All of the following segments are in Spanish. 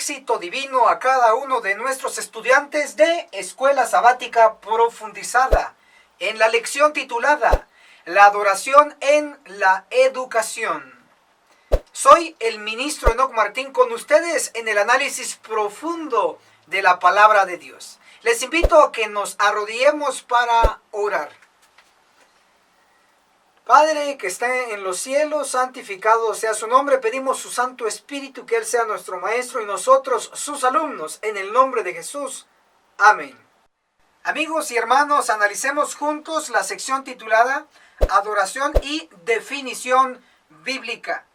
éxito divino a cada uno de nuestros estudiantes de Escuela Sabática Profundizada en la lección titulada La adoración en la educación. Soy el ministro Enoc Martín con ustedes en el análisis profundo de la palabra de Dios. Les invito a que nos arrodillemos para orar. Padre que está en los cielos, santificado sea su nombre. Pedimos su Santo Espíritu, que Él sea nuestro Maestro y nosotros sus alumnos, en el nombre de Jesús. Amén. Amigos y hermanos, analicemos juntos la sección titulada Adoración y definición bíblica.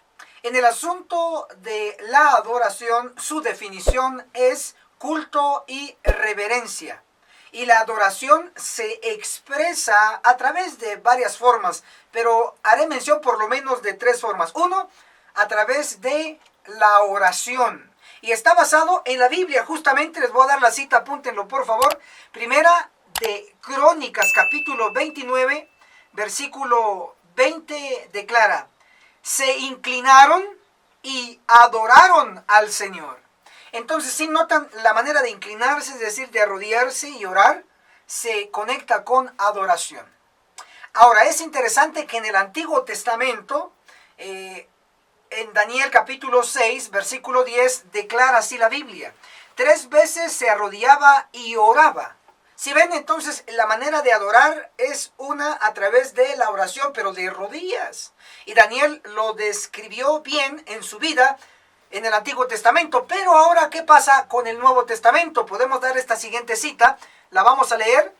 En el asunto de la adoración, su definición es culto y reverencia. Y la adoración se expresa a través de varias formas, pero haré mención por lo menos de tres formas. Uno, a través de la oración. Y está basado en la Biblia. Justamente les voy a dar la cita, apúntenlo por favor. Primera de Crónicas, capítulo 29, versículo 20, declara: se inclinaron y adoraron al Señor. Entonces, si notan la manera de inclinarse, es decir, de arrodillarse y orar, se conecta con adoración. Ahora, es interesante que en el Antiguo Testamento, en Daniel capítulo 6, versículo 10, declara así la Biblia: 3 veces se arrodillaba y oraba. Si ven, entonces, la manera de adorar es una a través de la oración, pero de rodillas. Y Daniel lo describió bien en su vida en el Antiguo Testamento. Pero ahora, ¿qué pasa con el Nuevo Testamento? Podemos dar esta siguiente cita, la vamos a leer.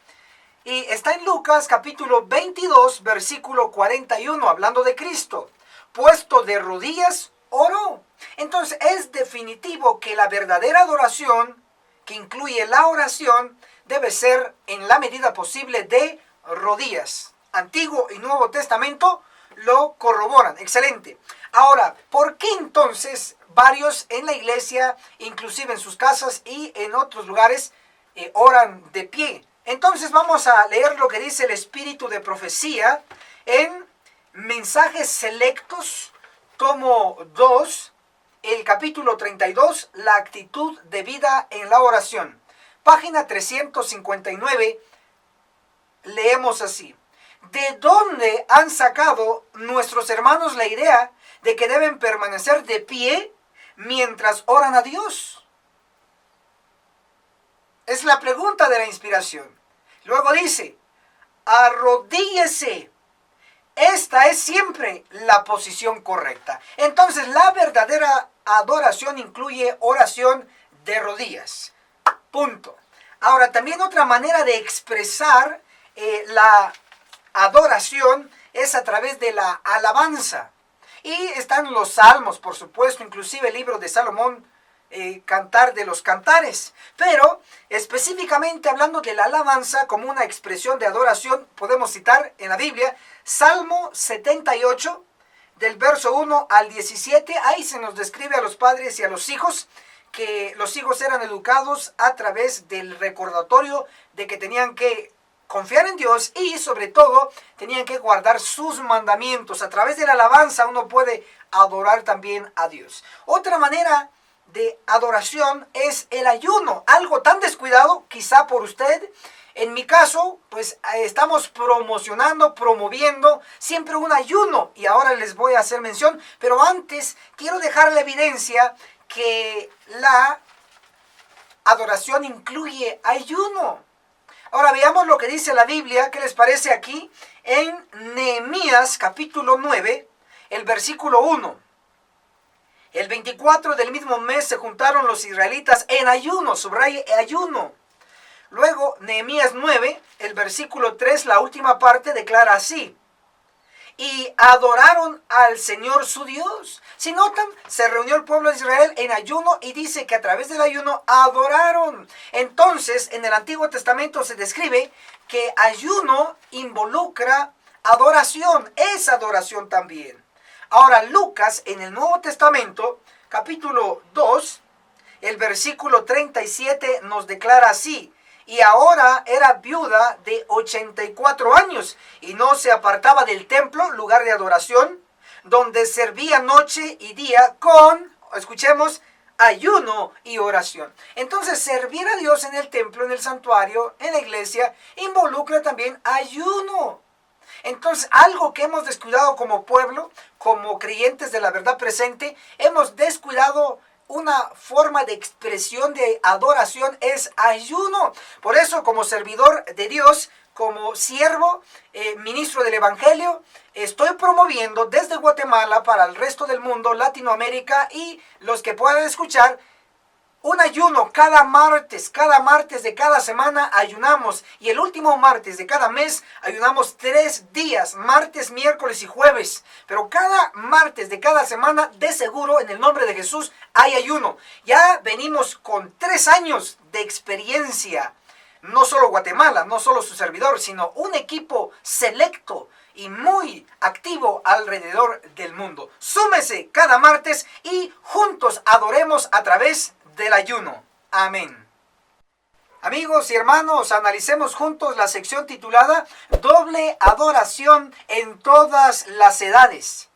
Y está en Lucas capítulo 22, versículo 41, hablando de Cristo. Puesto de rodillas, oró. Entonces, es definitivo que la verdadera adoración, que incluye la oración, debe ser en la medida posible de rodillas. Antiguo y Nuevo Testamento lo corroboran. Excelente. Ahora, ¿por qué entonces varios en la iglesia, inclusive en sus casas y en otros lugares, oran de pie? Entonces vamos a leer lo que dice el Espíritu de Profecía en Mensajes Selectos, tomo 2, el capítulo 32, la actitud de vida en la oración. Página 359, leemos así: ¿de dónde han sacado nuestros hermanos la idea de que deben permanecer de pie mientras oran a Dios? Es la pregunta de la inspiración. Luego dice: arrodíllese. Esta es siempre la posición correcta. Entonces, la verdadera adoración incluye oración de rodillas. Punto. Ahora, también otra manera de expresar la adoración es a través de la alabanza. Y están los salmos, por supuesto, inclusive el libro de Salomón, Cantar de los Cantares. Pero específicamente hablando de la alabanza como una expresión de adoración, podemos citar en la Biblia Salmo 78, del verso 1 al 17. Ahí se nos describe a los padres y a los hijos, que los hijos eran educados a través del recordatorio de que tenían que confiar en Dios y sobre todo tenían que guardar sus mandamientos. A través de la alabanza uno puede adorar también a Dios. Otra manera de adoración es el ayuno, algo tan descuidado quizá por usted. En mi caso, pues estamos promoviendo siempre un ayuno, y ahora les voy a hacer mención, pero antes quiero dejar la evidencia que la adoración incluye ayuno. Ahora veamos lo que dice la Biblia. ¿Qué les parece aquí? En Nehemías capítulo 9, el versículo 1. El 24 del mismo mes se juntaron los israelitas en ayuno, subraye ayuno. Luego, Nehemías 9, el versículo 3, la última parte, declara así: y adoraron al Señor su Dios. Si notan, se reunió el pueblo de Israel en ayuno y dice que a través del ayuno adoraron. Entonces, en el Antiguo Testamento se describe que ayuno involucra adoración. Es adoración también. Ahora, Lucas, en el Nuevo Testamento, capítulo 2, el versículo 37, nos declara así: y ahora era viuda de 84 años, y no se apartaba del templo, lugar de adoración, donde servía noche y día con, escuchemos, ayuno y oración. Entonces, servir a Dios en el templo, en el santuario, en la iglesia, involucra también ayuno. Entonces, algo que hemos descuidado como pueblo, como creyentes de la verdad presente, hemos descuidado una forma de expresión de adoración, es ayuno. Por eso, como servidor de Dios, como siervo, ministro del Evangelio, estoy promoviendo desde Guatemala para el resto del mundo, Latinoamérica y los que puedan escuchar, un ayuno cada martes de cada semana ayunamos, y el último martes de cada mes ayunamos 3 días, martes, miércoles y jueves. Pero cada martes de cada semana, de seguro, en el nombre de Jesús, hay ayuno. Ya venimos con 3 años de experiencia. No solo Guatemala, no solo su servidor, sino un equipo selecto y muy activo alrededor del mundo. Súmese cada martes y juntos adoremos a través del ayuno. Amén. Amigos y hermanos, analicemos juntos la sección titulada Doble adoración en todas las edades.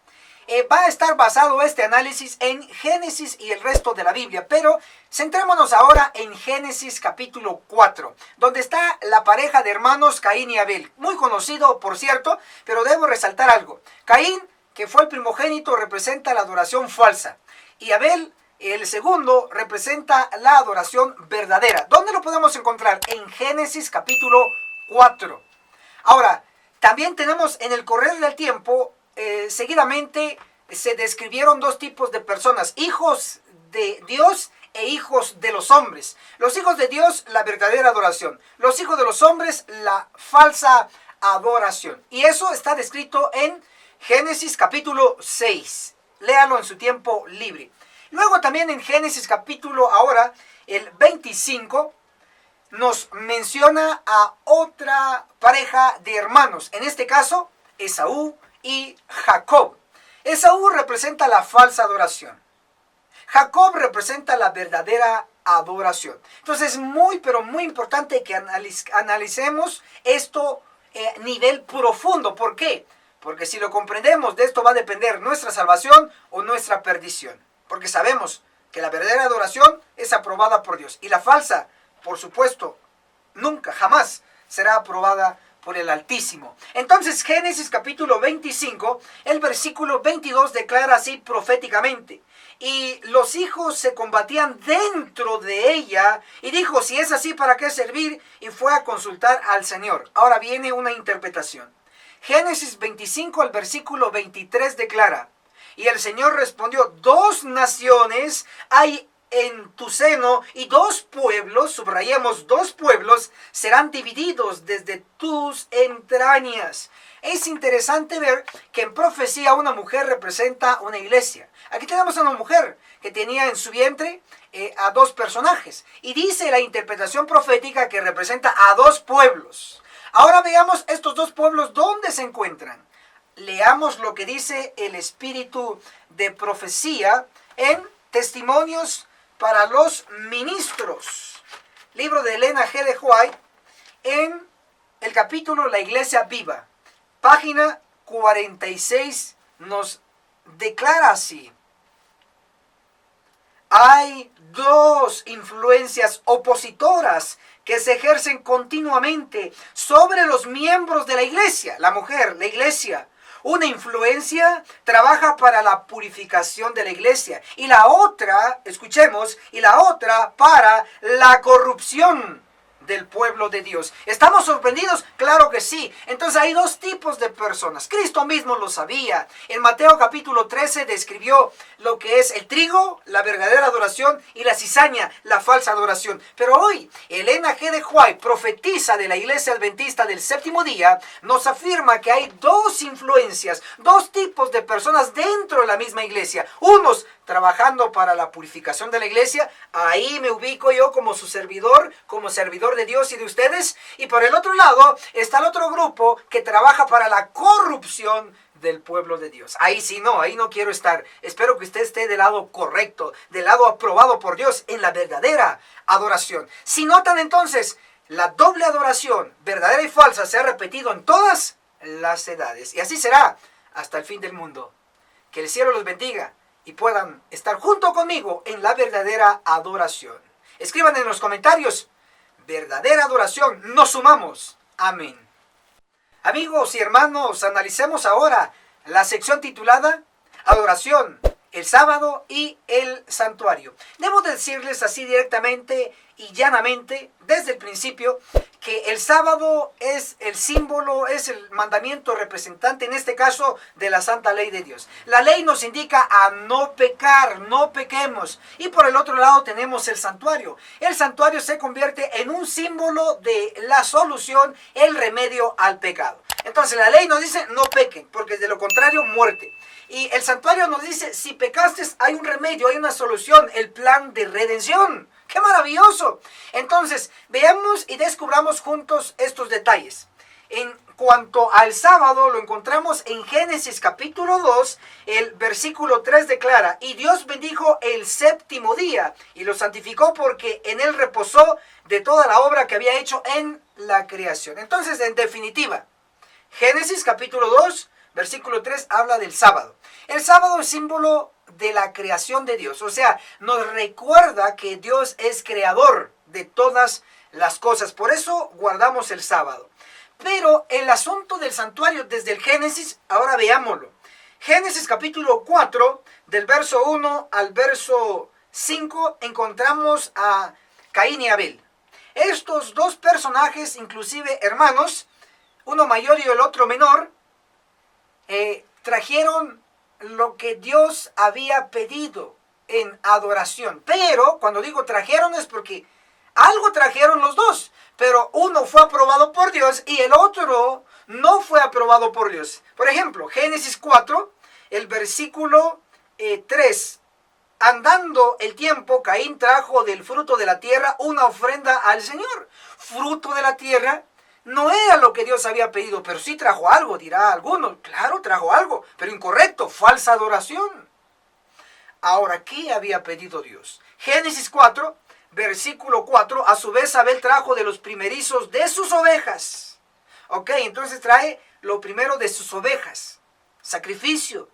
Va a estar basado este análisis en Génesis y el resto de la Biblia, pero centrémonos ahora en Génesis capítulo 4, donde está la pareja de hermanos Caín y Abel. Muy conocido, por cierto, pero debo resaltar algo. Caín, que fue el primogénito, representa la adoración falsa, y Abel, el segundo, representa la adoración verdadera. ¿Dónde lo podemos encontrar? En Génesis capítulo 4. Ahora, también tenemos en el correr del tiempo, seguidamente se describieron 2 tipos de personas: hijos de Dios e hijos de los hombres. Los hijos de Dios, la verdadera adoración. Los hijos de los hombres, la falsa adoración. Y eso está descrito en Génesis capítulo 6. Léalo en su tiempo libre. Luego también en Génesis capítulo, ahora, el 25, nos menciona a otra pareja de hermanos. En este caso, Esaú y Jacob. Esaú representa la falsa adoración. Jacob representa la verdadera adoración. Entonces es muy, pero muy importante que analicemos esto a nivel profundo. ¿Por qué? Porque si lo comprendemos, de esto va a depender nuestra salvación o nuestra perdición. Porque sabemos que la verdadera adoración es aprobada por Dios. Y la falsa, por supuesto, nunca, jamás será aprobada por el Altísimo. Entonces, Génesis capítulo 25, el versículo 22 declara así proféticamente: y los hijos se combatían dentro de ella, y dijo, si es así, ¿para qué servir? Y fue a consultar al Señor. Ahora viene una interpretación. Génesis 25, el versículo 23 declara: y el Señor respondió, 2 naciones hay en tu seno, y 2 pueblos, subrayemos 2 pueblos, serán divididos desde tus entrañas. Es interesante ver que en profecía una mujer representa una iglesia. Aquí tenemos a una mujer que tenía en su vientre a 2 personajes. Y dice la interpretación profética que representa a 2 pueblos. Ahora veamos estos 2 pueblos, ¿dónde se encuentran? Leamos lo que dice el espíritu de profecía en Testimonios para los Ministros, libro de Elena G. de White, en el capítulo La Iglesia Viva, página 46, nos declara así: hay 2 influencias opositoras que se ejercen continuamente sobre los miembros de la iglesia. La mujer, la iglesia. Una influencia trabaja para la purificación de la iglesia, y la otra, escuchemos, y la otra para la corrupción del pueblo de Dios. ¿Estamos sorprendidos? Claro que sí. Entonces hay 2 tipos de personas. Cristo mismo lo sabía. En Mateo capítulo 13 describió lo que es el trigo, la verdadera adoración, y la cizaña, la falsa adoración. Pero hoy, Elena G. de White, profetisa de la Iglesia Adventista del Séptimo Día, nos afirma que hay 2 influencias, 2 tipos de personas dentro de la misma iglesia. Unos trabajando para la purificación de la iglesia, ahí me ubico yo como su servidor, como servidor de Dios y de ustedes. Y por el otro lado está el otro grupo que trabaja para la corrupción del pueblo de Dios. Ahí sí no, ahí no quiero estar. Espero que usted esté del lado correcto, del lado aprobado por Dios en la verdadera adoración. Si notan entonces, la doble adoración, verdadera y falsa, se ha repetido en todas las edades. Y así será hasta el fin del mundo. Que el cielo los bendiga y puedan estar junto conmigo en la verdadera adoración. Escriban en los comentarios, verdadera adoración, nos sumamos. Amén. Amigos y hermanos, analicemos ahora la sección titulada Adoración, el sábado y el santuario. Debo decirles así directamente y llanamente, desde el principio, que el sábado es el símbolo, es el mandamiento representante, en este caso, de la santa ley de Dios. La ley nos indica a no pecar, no pequemos. Y por el otro lado tenemos el santuario. El santuario se convierte en un símbolo de la solución, el remedio al pecado. Entonces la ley nos dice no pequen, porque de lo contrario muerte. Y el santuario nos dice, si pecaste hay un remedio, hay una solución, el plan de redención. ¡Qué maravilloso! Entonces, veamos y descubramos juntos estos detalles. En cuanto al sábado, lo encontramos en Génesis capítulo 2, el versículo 3 declara, y Dios bendijo el séptimo día y lo santificó porque en él reposó de toda la obra que había hecho en la creación. Entonces, en definitiva, Génesis capítulo 2, versículo 3 habla del sábado. El sábado es símbolo de la creación de Dios. O sea, nos recuerda que Dios es creador de todas las cosas. Por eso guardamos el sábado. Pero el asunto del santuario desde el Génesis, ahora veámoslo. Génesis capítulo 4, del verso 1 al verso 5, encontramos a Caín y Abel. Estos dos personajes, inclusive hermanos, uno mayor y el otro menor, trajeron lo que Dios había pedido en adoración. Pero cuando digo trajeron es porque algo trajeron los dos, pero uno fue aprobado por Dios y el otro no fue aprobado por Dios. Por ejemplo, Génesis 4, el versículo 3. Andando el tiempo, Caín trajo del fruto de la tierra una ofrenda al Señor. Fruto de la tierra no era lo que Dios había pedido, pero sí trajo algo, dirá alguno. Claro, trajo algo, pero incorrecto, falsa adoración. Ahora, ¿qué había pedido Dios? Génesis 4, versículo 4, a su vez Abel trajo de los primerizos de sus ovejas. Ok, entonces trae lo primero de sus ovejas, sacrificio.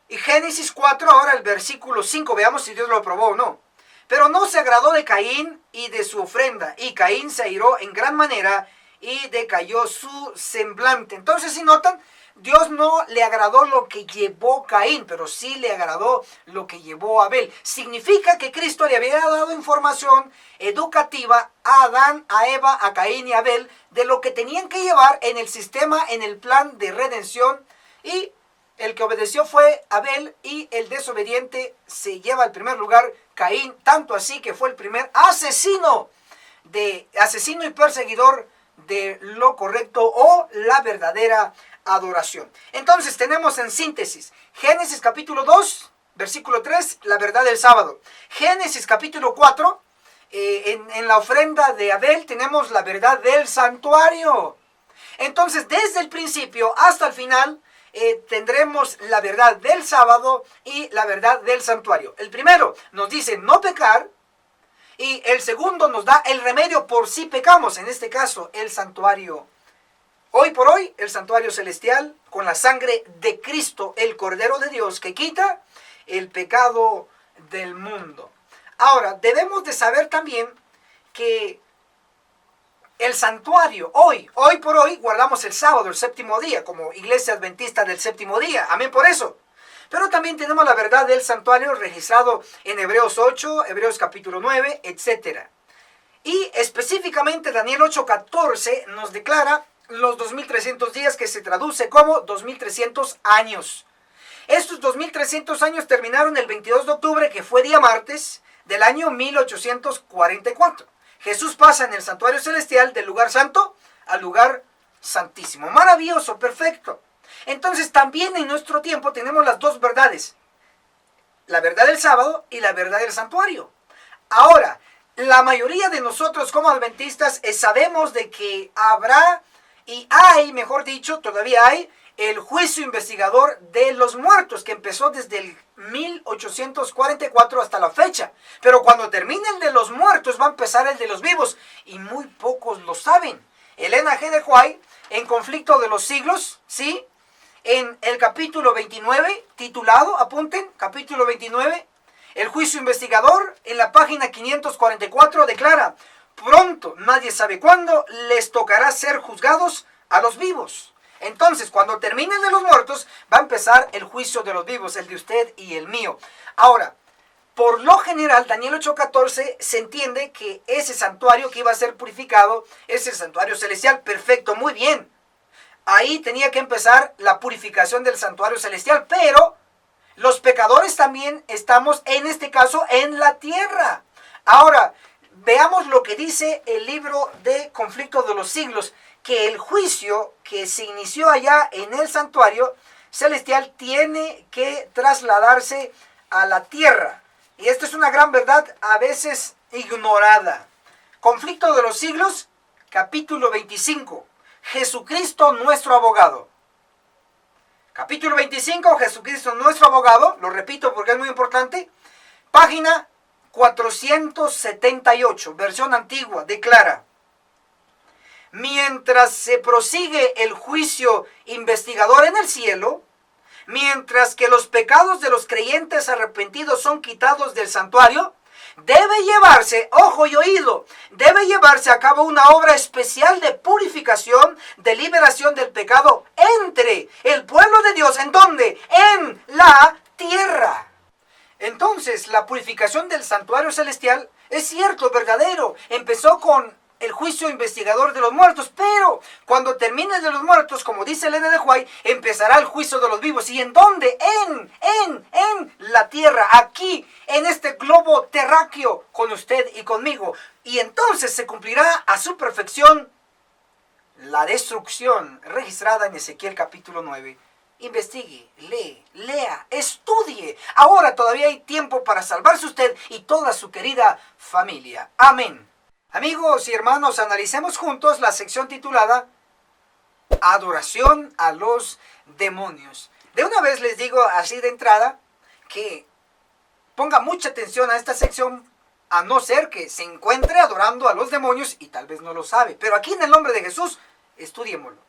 Y Génesis 4, ahora el versículo 5, veamos si Dios lo aprobó o no. Pero no se agradó de Caín y de su ofrenda, y Caín se airó en gran manera y decayó su semblante. Entonces, si notan, Dios no le agradó lo que llevó Caín, pero sí le agradó lo que llevó Abel. Significa que Cristo le había dado información educativa a Adán, a Eva, a Caín y a Abel de lo que tenían que llevar en el sistema, en el plan de redención, y el que obedeció fue Abel y el desobediente se lleva al primer lugar Caín, tanto así que fue el primer asesino y perseguidor de lo correcto o la verdadera adoración. Entonces tenemos en síntesis Génesis capítulo 2, versículo 3, la verdad del sábado. Génesis capítulo 4, en la ofrenda de Abel tenemos la verdad del santuario. Entonces desde el principio hasta el final tendremos la verdad del sábado y la verdad del santuario. El primero nos dice no pecar y el segundo nos da el remedio por si pecamos, en este caso el santuario. Hoy por hoy el santuario celestial con la sangre de Cristo, el Cordero de Dios que quita el pecado del mundo. Ahora debemos de saber también que el santuario, hoy por hoy, guardamos el sábado, el séptimo día, como iglesia adventista del séptimo día. Amén por eso. Pero también tenemos la verdad del santuario registrado en Hebreos 8, Hebreos capítulo 9, etc. Y específicamente Daniel 8:14 nos declara los 2300 días, que se traduce como 2300 años. Estos 2300 años terminaron el 22 de octubre, que fue día martes, del año 1844. Jesús pasa en el santuario celestial del lugar santo al lugar santísimo. Maravilloso, perfecto. Entonces también en nuestro tiempo tenemos las dos verdades. La verdad del sábado y la verdad del santuario. Ahora, la mayoría de nosotros como adventistas sabemos de que habrá y hay, mejor dicho, todavía hay el juicio investigador de los muertos, que empezó desde el 1844 hasta la fecha. Pero cuando termine el de los muertos va a empezar el de los vivos, y muy pocos lo saben. Elena G. de White, en Conflicto de los Siglos, ¿sí?, en el capítulo 29, titulado, apunten, capítulo 29, el juicio investigador, en la página 544, declara: pronto, nadie sabe cuándo, les tocará ser juzgados a los vivos. Entonces, cuando termine el de los muertos, va a empezar el juicio de los vivos, el de usted y el mío. Ahora, por lo general, Daniel 8:14, se entiende que ese santuario que iba a ser purificado es el santuario celestial. Perfecto, muy bien. Ahí tenía que empezar la purificación del santuario celestial, pero los pecadores también estamos, en este caso, en la tierra. Ahora, veamos lo que dice el libro de Conflicto de los Siglos, que el juicio que se inició allá en el santuario celestial tiene que trasladarse a la tierra. Y esto es una gran verdad a veces ignorada. Conflicto de los Siglos, capítulo 25. Jesucristo nuestro abogado. Capítulo 25, Jesucristo nuestro abogado. Lo repito porque es muy importante. Página 478, versión antigua, declara: mientras se prosigue el juicio investigador en el cielo, mientras que los pecados de los creyentes arrepentidos son quitados del santuario, debe llevarse, ojo y oído, debe llevarse a cabo una obra especial de purificación, de liberación del pecado entre el pueblo de Dios. ¿En dónde? En la tierra. Entonces, la purificación del santuario celestial es cierto, verdadero. Empezó con el juicio investigador de los muertos, pero cuando termine el de los muertos, como dice Elena de White, empezará el juicio de los vivos. ¿Y en dónde? En la tierra, aquí, en este globo terráqueo, con usted y conmigo. Y entonces se cumplirá a su perfección la destrucción registrada en Ezequiel capítulo 9. Investigue, lea, estudie. Ahora todavía hay tiempo para salvarse usted y toda su querida familia. Amén. Amigos y hermanos, analicemos juntos la sección titulada Adoración a los demonios. De una vez les digo así de entrada que ponga mucha atención a esta sección, a no ser que se encuentre adorando a los demonios y tal vez no lo sabe. Pero aquí en el nombre de Jesús, estudiémoslo.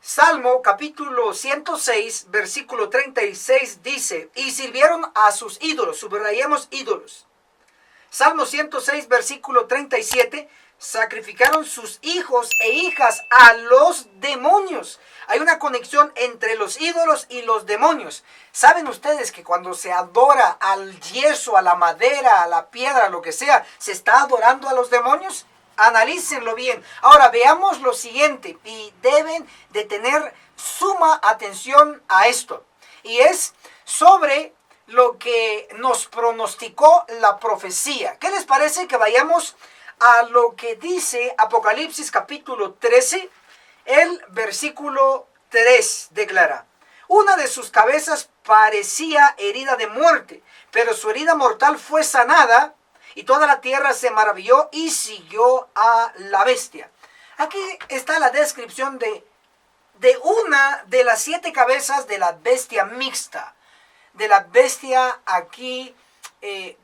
Salmo capítulo 106, versículo 36 dice: y sirvieron a sus ídolos, subrayemos ídolos. Salmo 106, versículo 37, sacrificaron sus hijos e hijas a los demonios. Hay una conexión entre los ídolos y los demonios. ¿Saben ustedes que cuando se adora al yeso, a la madera, a la piedra, lo que sea, se está adorando a los demonios? Analícenlo bien. Ahora veamos lo siguiente, y deben de tener suma atención a esto. Y es sobre lo que nos pronosticó la profecía. ¿Qué les parece que vayamos a lo que dice Apocalipsis capítulo 13? El versículo 3 declara: una de sus cabezas parecía herida de muerte, pero su herida mortal fue sanada, y toda la tierra se maravilló y siguió a la bestia. Aquí está la descripción de una de las 7 cabezas de la bestia mixta. De la bestia aquí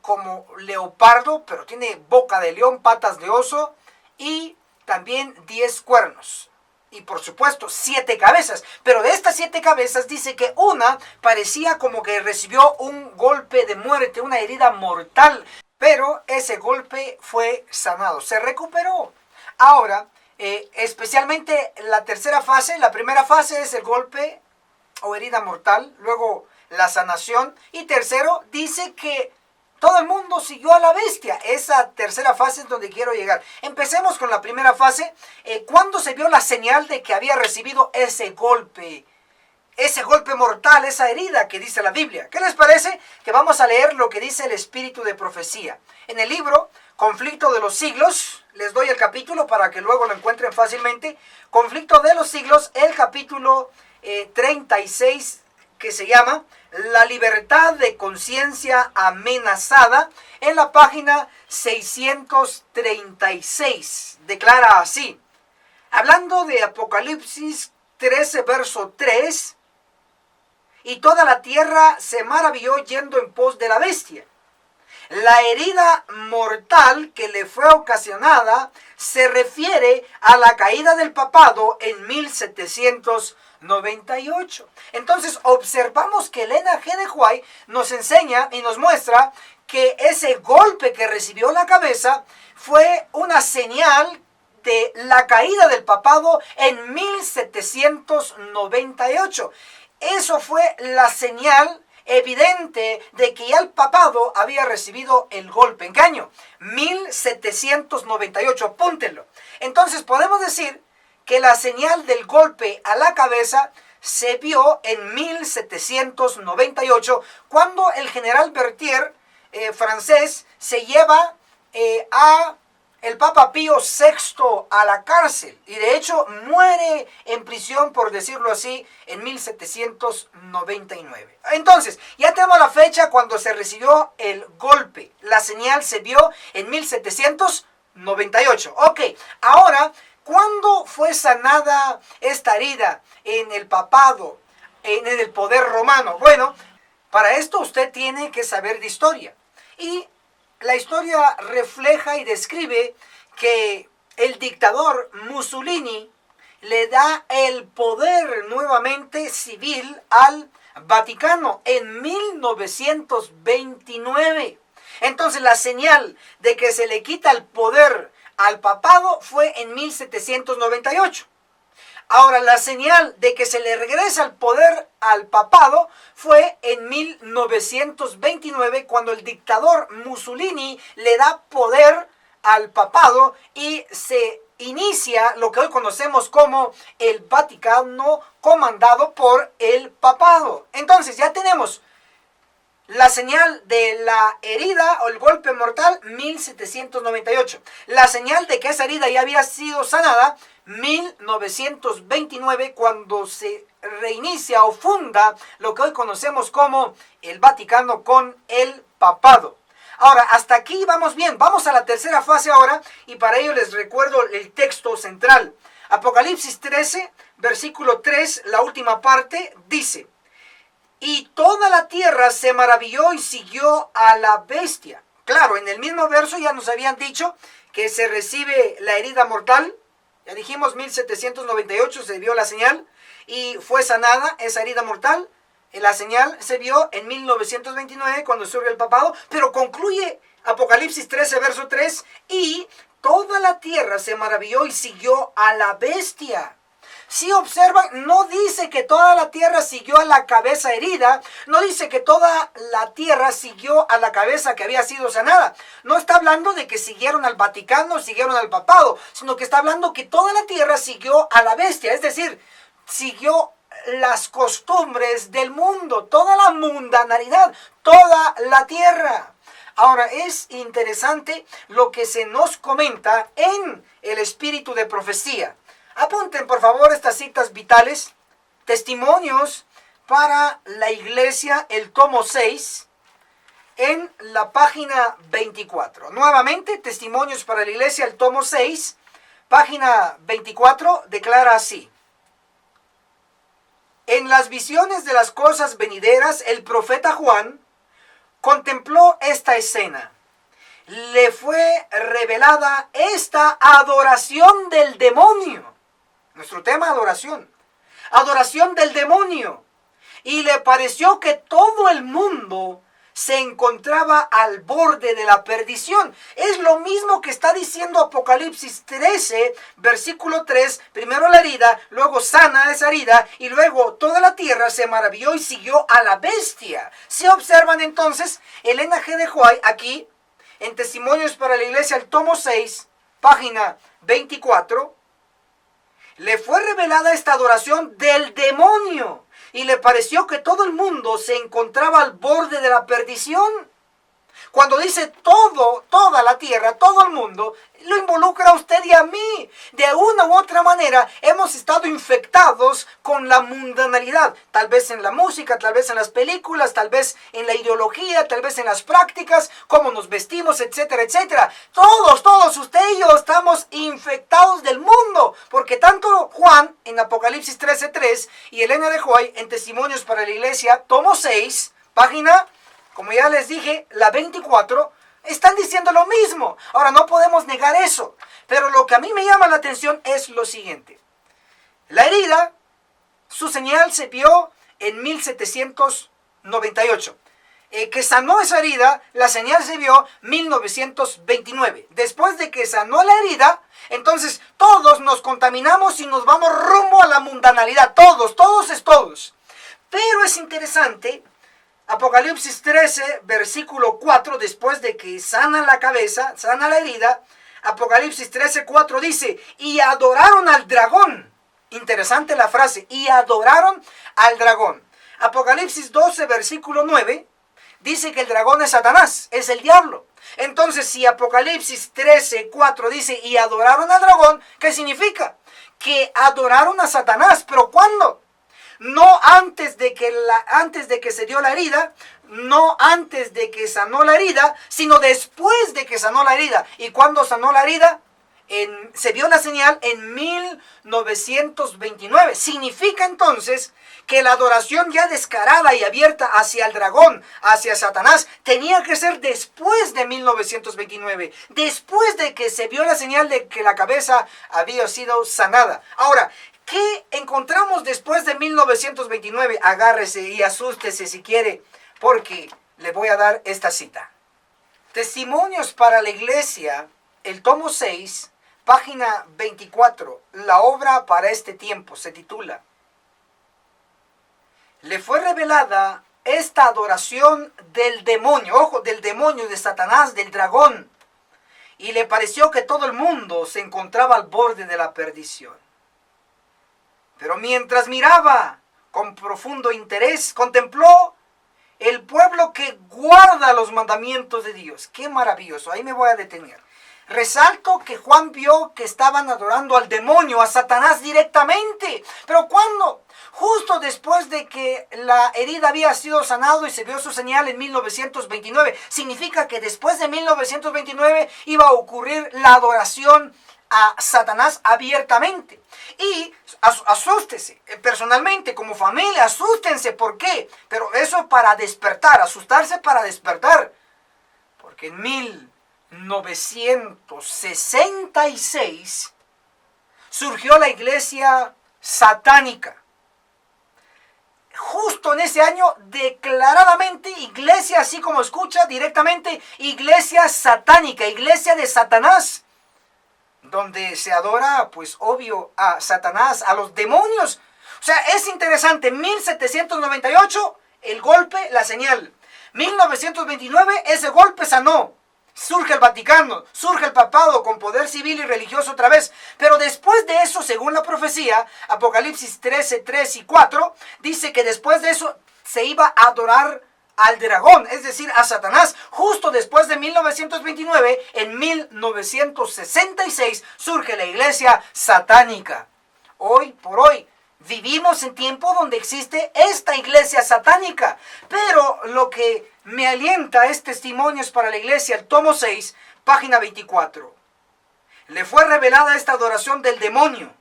como leopardo, pero tiene boca de león, patas de oso y también 10 cuernos. Y por supuesto 7 cabezas. Pero de estas 7 cabezas dice que una parecía como que recibió un golpe de muerte, una herida mortal. Pero ese golpe fue sanado, se recuperó. Ahora, especialmente la tercera fase, la primera fase es el golpe o herida mortal, luego la sanación, y tercero, dice que todo el mundo siguió a la bestia. Esa tercera fase es donde quiero llegar. Empecemos con la primera fase. ¿Cuándo se vio la señal de que había recibido ese golpe mortal, esa herida que dice la Biblia? ¿Qué les parece? Que vamos a leer lo que dice el espíritu de profecía. En el libro Conflicto de los Siglos, les doy el capítulo para que luego lo encuentren fácilmente. Conflicto de los Siglos, el capítulo 36, que se llama La libertad de conciencia amenazada, en la página 636. Declara así, hablando de Apocalipsis 13, verso 3, y toda la tierra se maravilló yendo en pos de la bestia. La herida mortal que le fue ocasionada se refiere a la caída del papado en 1792. 98. Entonces observamos que Elena G. de White nos enseña y nos muestra que ese golpe que recibió la cabeza fue una señal de la caída del papado en 1798. Eso fue la señal evidente de que ya el papado había recibido el golpe. ¿En qué año? 1798, apúntenlo. Entonces podemos decir que la señal del golpe a la cabeza se vio en 1798, cuando el general Berthier, francés, se lleva a el Papa Pío VI a la cárcel, y de hecho muere en prisión, por decirlo así, en 1799. Entonces, ya tenemos la fecha cuando se recibió el golpe. La señal se vio en 1798. Ok, ahora, ¿cuándo fue sanada esta herida en el papado, en el poder romano? Bueno, para esto usted tiene que saber de historia. Y la historia refleja y describe que el dictador Mussolini le da el poder nuevamente civil al Vaticano en 1929. Entonces la señal de que se le quita el poder al papado fue en 1798. Ahora, la señal de que se le regresa el poder al papado fue en 1929, cuando el dictador Mussolini le da poder al papado y se inicia lo que hoy conocemos como el Vaticano, comandado por el papado. Entonces ya tenemos la señal de la herida o el golpe mortal, 1798. La señal de que esa herida ya había sido sanada, 1929, cuando se reinicia o funda lo que hoy conocemos como el Vaticano con el papado. Ahora, hasta aquí vamos bien. Vamos a la tercera fase ahora, y para ello les recuerdo el texto central. Apocalipsis 13, versículo 3, la última parte, dice: y toda la tierra se maravilló y siguió a la bestia. Claro, en el mismo verso ya nos habían dicho que se recibe la herida mortal. Ya dijimos, 1798 se vio la señal y fue sanada esa herida mortal. La señal se vio en 1929 cuando surge el papado, pero concluye Apocalipsis 13, verso 3, y toda la tierra se maravilló y siguió a la bestia. Si observan, no dice que toda la tierra siguió a la cabeza herida, no dice que toda la tierra siguió a la cabeza que había sido sanada. No está hablando de que siguieron al Vaticano, siguieron al papado, sino que está hablando que toda la tierra siguió a la bestia, es decir, siguió las costumbres del mundo, toda la mundanalidad, toda la tierra. Ahora, es interesante lo que se nos comenta en el espíritu de profecía. Apunten por favor estas citas vitales: Testimonios para la Iglesia, el tomo 6, en la página 24. Nuevamente, Testimonios para la Iglesia, el tomo 6, página 24, declara así: en las visiones de las cosas venideras, el profeta Juan contempló esta escena. Le fue revelada esta adoración del demonio. Nuestro tema, adoración. Adoración del demonio. Y le pareció que todo el mundo se encontraba al borde de la perdición. Es lo mismo que está diciendo Apocalipsis 13, versículo 3. Primero la herida, luego sana esa herida, y luego toda la tierra se maravilló y siguió a la bestia. Si observan entonces, Elena G. de White aquí, en Testimonios para la Iglesia, el tomo 6, página 24, le fue revelada esta adoración del demonio y le pareció que todo el mundo se encontraba al borde de la perdición. Cuando dice todo, toda la tierra, todo el mundo, lo involucra a usted y a mí. De una u otra manera hemos estado infectados con la mundanalidad. Tal vez en la música, tal vez en las películas, tal vez en la ideología, tal vez en las prácticas, cómo nos vestimos, etcétera, etcétera. Todos, usted y yo estamos infectados del mundo. Porque tanto Juan en Apocalipsis 13:3 y Elena de White en Testimonios para la Iglesia, tomo 6, página, como ya les dije, la 24, están diciendo lo mismo. Ahora, no podemos negar eso. Pero lo que a mí me llama la atención es lo siguiente. La herida Su señal se vio en 1798. Que sanó esa herida, la señal se vio 1929. Después de que sanó la herida, entonces todos nos contaminamos y nos vamos rumbo a la mundanalidad. Todos es todos. Pero es interesante, Apocalipsis 13, versículo 4, después de que sana la cabeza, sana la herida, Apocalipsis 13, 4 dice, y adoraron al dragón. Interesante la frase, y adoraron al dragón. Apocalipsis 12, versículo 9, dice que el dragón es Satanás, es el diablo. Entonces, si Apocalipsis 13, 4 dice, y adoraron al dragón, ¿qué significa? Que adoraron a Satanás, ¿pero cuándo? No antes de que se dio la herida, no antes de que sanó la herida, sino después de que sanó la herida. ¿Y cuándo sanó la herida? Se vio la señal en 1929. Significa entonces que la adoración ya descarada y abierta hacia el dragón, hacia Satanás, tenía que ser después de 1929, después de que se vio la señal de que la cabeza había sido sanada. Ahora, ¿qué encontramos después de 1929? Agárrese y asústese si quiere, porque le voy a dar esta cita. Testimonios para la Iglesia, el tomo 6, página 24, la obra para este tiempo, se titula. Le fue revelada esta adoración del demonio, ojo, del demonio, de Satanás, del dragón, y le pareció que todo el mundo se encontraba al borde de la perdición. Pero mientras miraba con profundo interés, contempló el pueblo que guarda los mandamientos de Dios. ¡Qué maravilloso! Ahí me voy a detener. Resalto que Juan vio que estaban adorando al demonio, a Satanás directamente. ¿Pero cuándo? Justo después de que la herida había sido sanado y se vio su señal en 1929. Significa que después de 1929 iba a ocurrir la adoración a Satanás abiertamente. Y asústese, personalmente, como familia, asústense. ¿Por qué? Pero eso para despertar, asustarse para despertar. Porque en 1966 surgió la iglesia satánica. Justo en ese año, declaradamente, iglesia, así como escucha directamente, iglesia satánica, iglesia de Satanás, donde se adora, pues obvio, a Satanás, a los demonios. O sea, es interesante, 1798, el golpe, la señal. 1929, ese golpe sanó. Surge el Vaticano, surge el papado con poder civil y religioso otra vez. Pero después de eso, según la profecía, Apocalipsis 13, 3 y 4, dice que después de eso se iba a adorar al dragón, es decir, a Satanás. Justo después de 1929, en 1966, surge la iglesia satánica. Hoy por hoy, vivimos en tiempo donde existe esta iglesia satánica. Pero lo que me alienta es Testimonios para la Iglesia, el tomo 6, página 24. Le fue revelada esta adoración del demonio.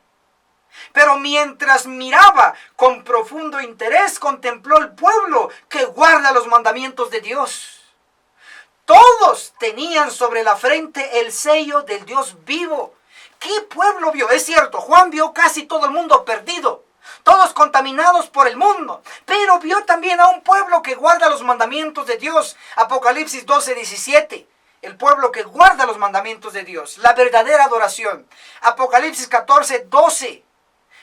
Pero mientras miraba con profundo interés, contempló el pueblo que guarda los mandamientos de Dios. Todos tenían sobre la frente el sello del Dios vivo. ¿Qué pueblo vio? Es cierto, Juan vio casi todo el mundo perdido, todos contaminados por el mundo, pero vio también a un pueblo que guarda los mandamientos de Dios. Apocalipsis 12, 17. El pueblo que guarda los mandamientos de Dios, la verdadera adoración. Apocalipsis 14, 12.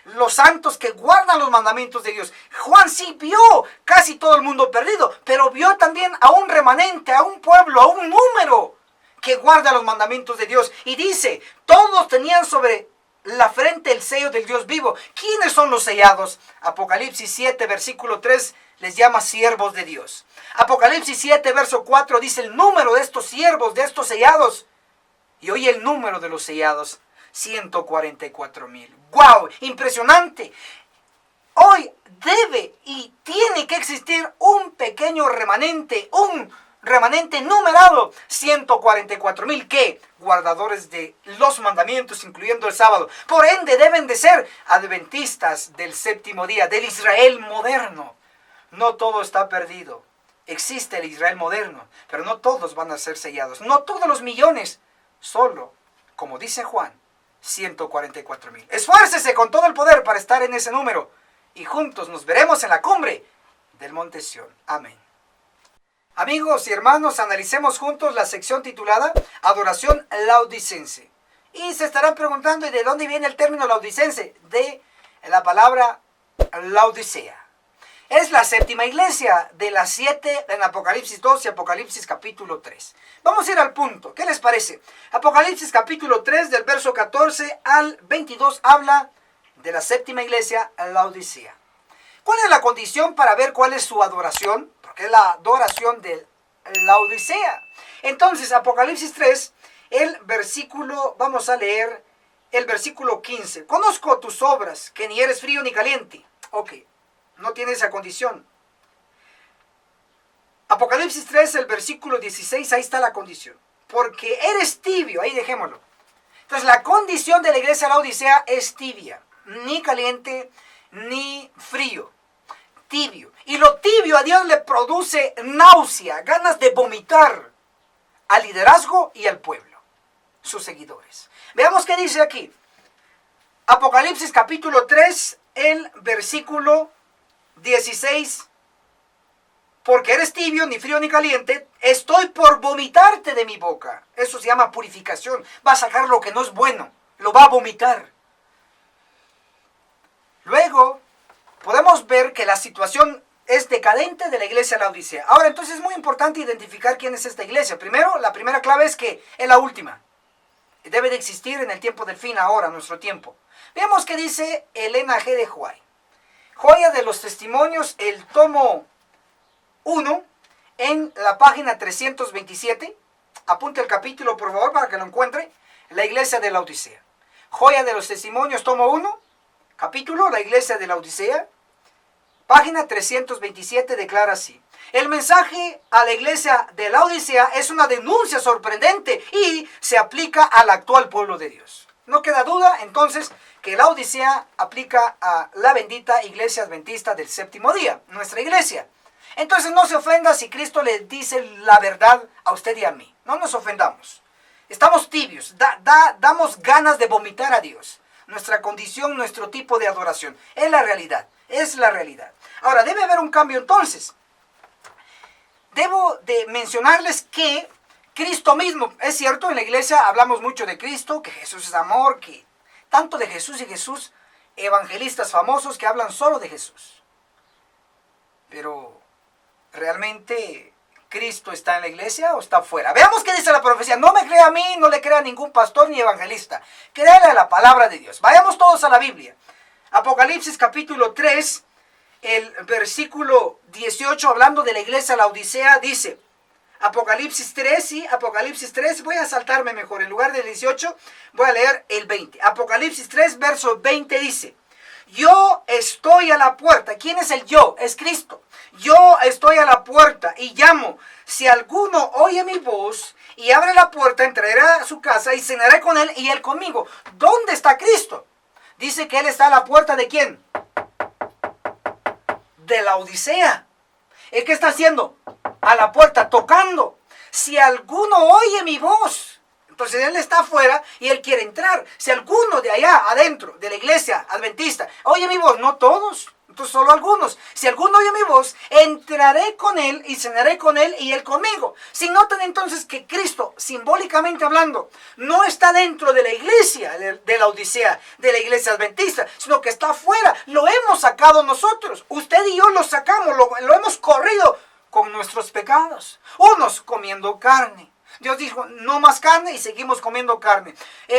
Los santos que guardan los mandamientos de Dios. Juan sí vio casi todo el mundo perdido, pero vio también a un remanente, a un pueblo, a un número que guarda los mandamientos de Dios. Y dice, todos tenían sobre la frente el sello del Dios vivo. ¿Quiénes son los sellados? Apocalipsis 7, versículo 3, les llama siervos de Dios. Apocalipsis 7, verso 4, dice el número de estos siervos, de estos sellados. Y hoy el número de los sellados, 144,000. ¡Wow! Impresionante. Hoy debe y tiene que existir un pequeño remanente, un remanente numerado, 144,000, que guardadores de los mandamientos, incluyendo el sábado. Por ende, deben de ser adventistas del séptimo día, del Israel moderno. No todo está perdido. Existe el Israel moderno, pero no todos van a ser sellados. No todos los millones, solo, como dice Juan, 144,000. Esfuércese con todo el poder para estar en ese número y juntos nos veremos en la cumbre del monte Sión. Amén. Amigos y hermanos, analicemos juntos la sección titulada Adoración Laodicense. Y se estarán preguntando, ¿y de dónde viene el término laodicense? De la Laodicea. Es la séptima iglesia de las 7 en Apocalipsis 2 y Apocalipsis capítulo 3. Vamos a ir al punto. ¿Qué les parece? Apocalipsis capítulo 3 del verso 14 al 22 habla de la séptima iglesia, Laodicea. ¿Cuál es la condición para ver cuál es su adoración? Porque es la adoración de Laodicea. Entonces, Apocalipsis 3, vamos a leer el versículo 15. Conozco tus obras, que ni eres frío ni caliente. Ok. No tiene esa condición. Apocalipsis 3, el versículo 16, ahí está la condición. Porque eres tibio, ahí dejémoslo. Entonces la condición de la iglesia de la Odisea es tibia. Ni caliente, ni frío. Tibio. Y lo tibio a Dios le produce náusea, ganas de vomitar al liderazgo y al pueblo, sus seguidores. Veamos qué dice aquí. Apocalipsis capítulo 3, el versículo 16, porque eres tibio, ni frío ni caliente, estoy por vomitarte de mi boca. Eso se llama purificación. Va a sacar lo que no es bueno, lo va a vomitar. Luego, podemos ver que la situación es decadente de la iglesia de la Odisea. Ahora, entonces es muy importante identificar quién es esta iglesia. Primero, la primera clave es que es la última. Debe de existir en el tiempo del fin, ahora, nuestro tiempo. Veamos qué dice Elena G. de White. Joya de los Testimonios, el tomo 1, en la página 327. Apunte el capítulo, por favor, para que lo encuentre. La iglesia de la Odisea. Joya de los Testimonios, tomo 1, capítulo, la iglesia de la Odisea. Página 327 declara así. El mensaje a la iglesia de la Odisea es una denuncia sorprendente y se aplica al actual pueblo de Dios. No queda duda, entonces, que la Odisea aplica a la bendita iglesia adventista del séptimo día, nuestra iglesia. Entonces no se ofenda si Cristo le dice la verdad a usted y a mí. No nos ofendamos. Estamos tibios, damos ganas de vomitar a Dios. Nuestra condición, nuestro tipo de adoración. Es la realidad, es la realidad. Ahora, debe haber un cambio entonces. Debo de mencionarles que Cristo mismo, es cierto, en la iglesia hablamos mucho de Cristo, que Jesús es amor, que tanto de Jesús y Jesús, evangelistas famosos que hablan solo de Jesús. Pero, ¿realmente Cristo está en la iglesia o está fuera? Veamos qué dice la profecía. No me crea a mí, no le crea a ningún pastor ni evangelista. Créale a la palabra de Dios. Vayamos todos a la Biblia. Apocalipsis capítulo 3, el versículo 18, hablando de la iglesia de la Odisea, dice... Apocalipsis 3, sí, Apocalipsis 3, voy a saltarme mejor, en lugar del 18, voy a leer el 20. Apocalipsis 3, verso 20 dice, yo estoy a la puerta. ¿Quién es el yo? Es Cristo. Yo estoy a la puerta y llamo. Si alguno oye mi voz y abre la puerta, entraré a su casa y cenaré con él y él conmigo. ¿Dónde está Cristo? Dice que él está a la puerta ¿de quién? De la Odisea. ¿Qué está haciendo? A la puerta, tocando. Si alguno oye mi voz, entonces él está afuera y él quiere entrar. Si alguno de allá adentro, de la iglesia adventista, oye mi voz, no todos, entonces solo algunos. Si alguno oye mi voz, entraré con él y cenaré con él y él conmigo. Si notan entonces que Cristo, simbólicamente hablando, no está dentro de la iglesia de la Odisea, de la iglesia adventista, sino que está afuera. Lo hemos sacado nosotros. Usted y yo lo sacamos, lo hemos corrido con nuestros pecados. Unos comiendo carne. Dios dijo, no más carne y seguimos comiendo carne.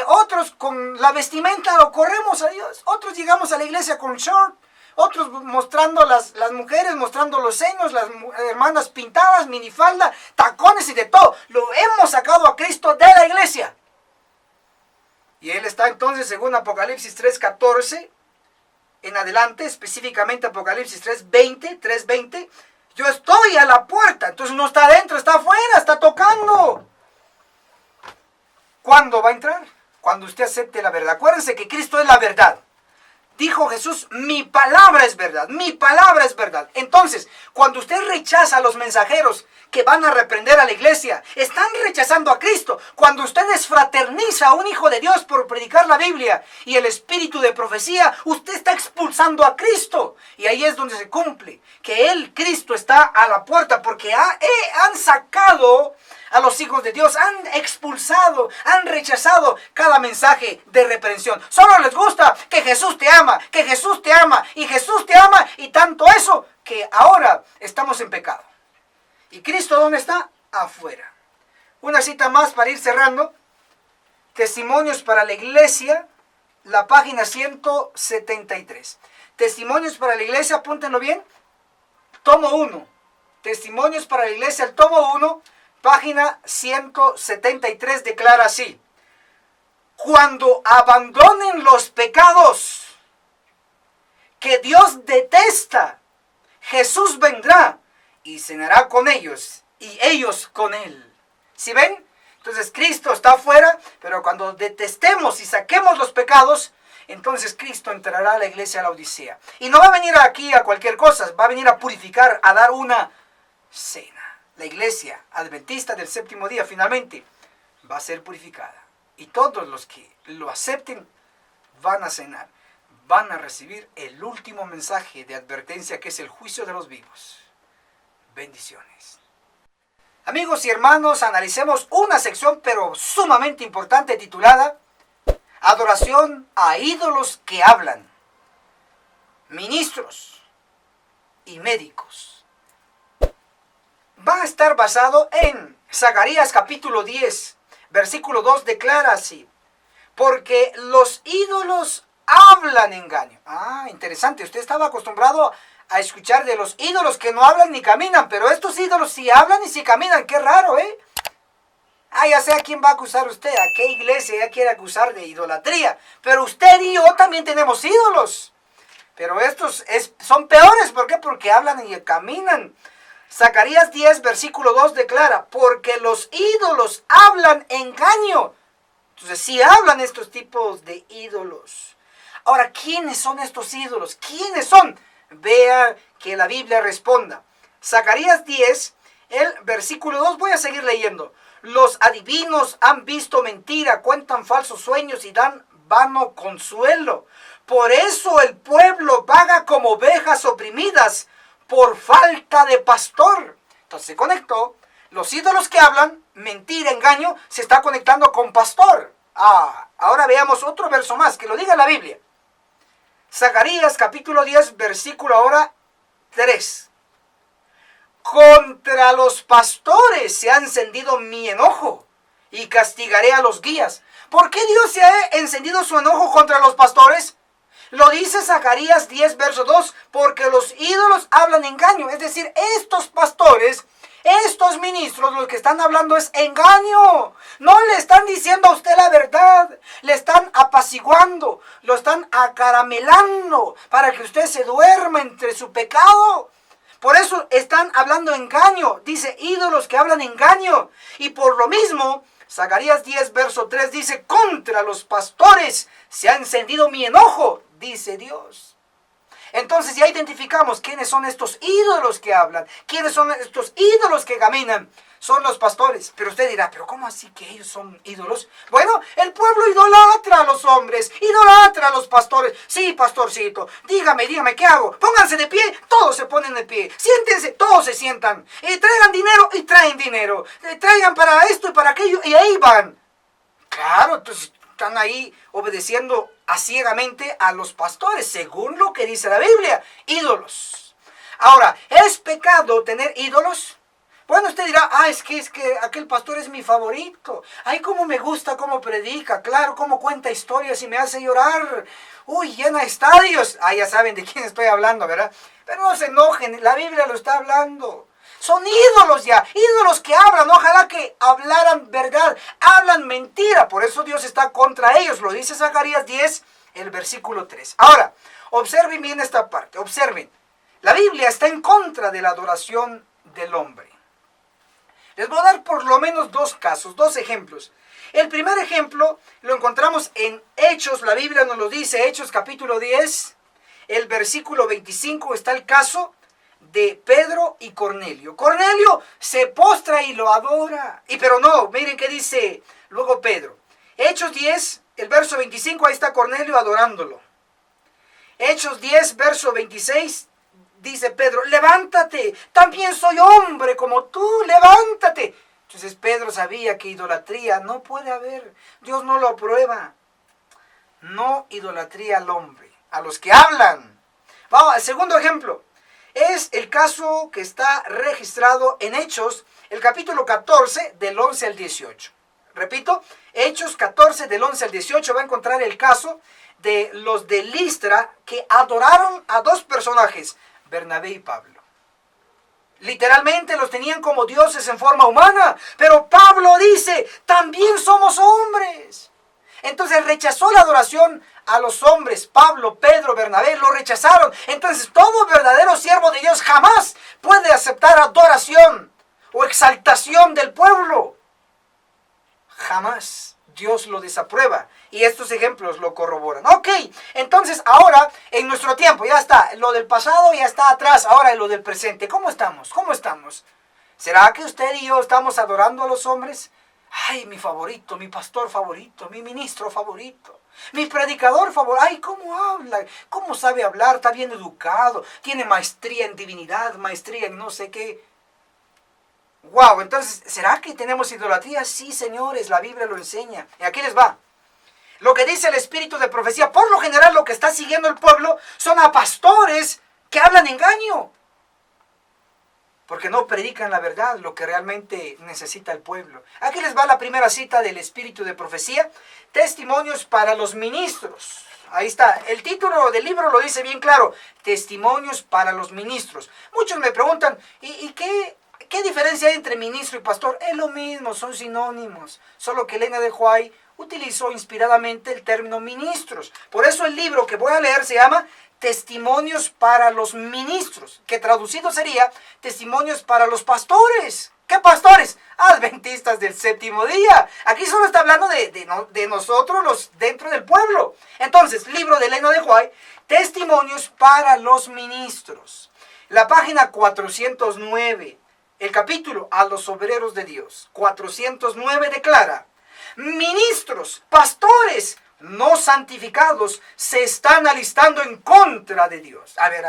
Otros con la vestimenta lo corremos a Dios. Otros llegamos a la iglesia con short. Otros mostrando las mujeres, mostrando los senos, las hermanas pintadas, minifalda, tacones y de todo. Lo hemos sacado a Cristo de la iglesia. Y Él está entonces, según Apocalipsis 3:14, en adelante, específicamente Apocalipsis 3:20, yo estoy a la puerta. Entonces no está adentro, está afuera, está tocando. ¿Cuándo va a entrar? Cuando usted acepte la verdad. Acuérdense que Cristo es la verdad. Dijo Jesús, mi palabra es verdad, mi palabra es verdad. Entonces, cuando usted rechaza a los mensajeros que van a reprender a la iglesia, están rechazando a Cristo. Cuando usted desfraterniza a un hijo de Dios por predicar la Biblia y el espíritu de profecía, usted está expulsando a Cristo. Y ahí es donde se cumple que Él, Cristo, está a la puerta, porque han sacado a los hijos de Dios, han expulsado, han rechazado cada mensaje de reprensión. Solo les gusta que Jesús te ama, que Jesús te ama, y Jesús te ama, y tanto eso que ahora estamos en pecado. ¿Y Cristo dónde está? Afuera. Una cita más para ir cerrando. Testimonios para la Iglesia, la página 173. Testimonios para la Iglesia, apúntenlo bien. Tomo 1. Testimonios para la Iglesia, el tomo 1. Página 173 declara así: cuando abandonen los pecados que Dios detesta, Jesús vendrá y cenará con ellos y ellos con Él. ¿Sí ven? Entonces Cristo está afuera, pero cuando detestemos y saquemos los pecados, entonces Cristo entrará a la iglesia de la Odisea. Y no va a venir aquí a cualquier cosa, va a venir a purificar, a dar una cena. La iglesia adventista del séptimo día finalmente va a ser purificada. Y todos los que lo acepten van a cenar, van a recibir el último mensaje de advertencia, que es el juicio de los vivos. Bendiciones. Amigos y hermanos, analicemos una sección pero sumamente importante titulada Adoración a ídolos que hablan. Ministros y médicos. Va a estar basado en Zacarías capítulo 10, versículo 2, declara así: porque los ídolos hablan engaño. Interesante, usted estaba acostumbrado a escuchar de los ídolos que no hablan ni caminan, pero estos ídolos sí hablan y sí caminan. Qué raro, ¿eh? Ya sé a quién va a acusar usted, a qué iglesia ya quiere acusar de idolatría, pero usted y yo también tenemos ídolos, pero estos son peores. ¿Por qué? Porque hablan y caminan. Zacarías 10, versículo 2 declara: porque los ídolos hablan engaño. Entonces, sí hablan estos tipos de ídolos. Ahora, ¿quiénes son estos ídolos? ¿Quiénes son? Vea que la Biblia responda. Zacarías 10, el versículo 2, voy a seguir leyendo. Los adivinos han visto mentira, cuentan falsos sueños y dan vano consuelo. Por eso el pueblo vaga como ovejas oprimidas, por falta de pastor. Entonces se conectó. Los ídolos que hablan, mentira, engaño, se está conectando con pastor. Ahora veamos otro verso más, que lo diga la Biblia. Zacarías capítulo 10, versículo ahora 3. Contra los pastores se ha encendido mi enojo y castigaré a los guías. ¿Por qué Dios se ha encendido su enojo contra los pastores? Lo dice Zacarías 10, verso 2, porque los ídolos hablan engaño. Es decir, estos pastores, estos ministros, los que están hablando es engaño. No le están diciendo a usted la verdad, le están apaciguando, lo están acaramelando para que usted se duerma entre su pecado. Por eso están hablando engaño. Dice ídolos que hablan engaño. Y por lo mismo, Zacarías 10, verso 3 dice: contra los pastores se ha encendido mi enojo, dice Dios. Entonces ya identificamos quiénes son estos ídolos que hablan, quiénes son estos ídolos que caminan. Son los pastores. Pero usted dirá, ¿pero cómo así que ellos son ídolos? Bueno, el pueblo idolatra a los hombres, idolatra a los pastores. Sí, pastorcito, dígame, ¿qué hago? Pónganse de pie, todos se ponen de pie. Siéntense, todos se sientan. Traigan dinero y traen dinero. Traigan para esto y para aquello y ahí van. Claro, entonces están ahí obedeciendo ciegamente a los pastores, según lo que dice la Biblia. Ídolos. Ahora, ¿es pecado tener ídolos? Bueno, usted dirá, es que aquel pastor es mi favorito. Ay, cómo me gusta cómo predica, claro, cómo cuenta historias y me hace llorar. Uy, llena estadios. Ya saben de quién estoy hablando, ¿verdad? Pero no se enojen, la Biblia lo está hablando. Son ídolos ya, ídolos que hablan. Ojalá que hablaran verdad, hablan mentira. Por eso Dios está contra ellos. Lo dice Zacarías 10, el versículo 3. Ahora, observen bien esta parte, observen. La Biblia está en contra de la adoración del hombre. Les voy a dar por lo menos dos casos, dos ejemplos. El primer ejemplo lo encontramos en Hechos, la Biblia nos lo dice, Hechos capítulo 10, el versículo 25, está el caso de Pedro y Cornelio. Cornelio se postra y lo adora. Pero no, miren qué dice luego Pedro. Hechos 10, el verso 25, ahí está Cornelio adorándolo. Hechos 10, verso 26, dice Pedro, levántate, también soy hombre como tú, levántate. Entonces Pedro sabía que idolatría no puede haber, Dios no lo aprueba. No idolatría al hombre, a los que hablan. Vamos al segundo ejemplo. Es el caso que está registrado en Hechos, el capítulo 14, del 11 al 18. Repito, Hechos 14, del 11 al 18, va a encontrar el caso de los de Listra que adoraron a dos personajes, Bernabé y Pablo. Literalmente los tenían como dioses en forma humana, pero Pablo dice, también somos hombres. Entonces rechazó la adoración a los hombres. Pablo, Pedro, Bernabé lo rechazaron. Entonces todo verdadero siervo de Dios jamás puede aceptar adoración o exaltación del pueblo. Jamás. Dios lo desaprueba. Y estos ejemplos lo corroboran. Ok, entonces ahora en nuestro tiempo ya está. Lo del pasado ya está atrás. Ahora en lo del presente. ¿Cómo estamos? ¿Cómo estamos? ¿Será que usted y yo estamos adorando a los hombres? Ay, mi favorito, mi pastor favorito, mi ministro favorito, mi predicador favorito. Ay, ¿cómo habla? ¿Cómo sabe hablar? Está bien educado. Tiene maestría en divinidad, maestría en no sé qué. Wow, entonces, ¿será que tenemos idolatría? Sí, señores, la Biblia lo enseña. Y aquí les va. Lo que dice el espíritu de profecía, por lo general lo que está siguiendo el pueblo son a pastores que hablan engaño. Porque no predican la verdad, lo que realmente necesita el pueblo. Aquí les va la primera cita del espíritu de profecía. Testimonios para los ministros. Ahí está. El título del libro lo dice bien claro. Testimonios para los ministros. Muchos me preguntan, ¿y qué diferencia hay entre ministro y pastor? Es lo mismo, son sinónimos. Solo que Elena de White utilizó inspiradamente el término ministros. Por eso el libro que voy a leer se llama Testimonios para los ministros, que traducido sería Testimonios para los pastores. ¿Qué pastores? Adventistas del séptimo día. Aquí solo está hablando de nosotros los dentro del pueblo. Entonces, libro de Elena de White, Testimonios para los ministros. La página 409, el capítulo a los obreros de Dios. 409 declara, ministros, pastores, no santificados se están alistando en contra de Dios. A ver,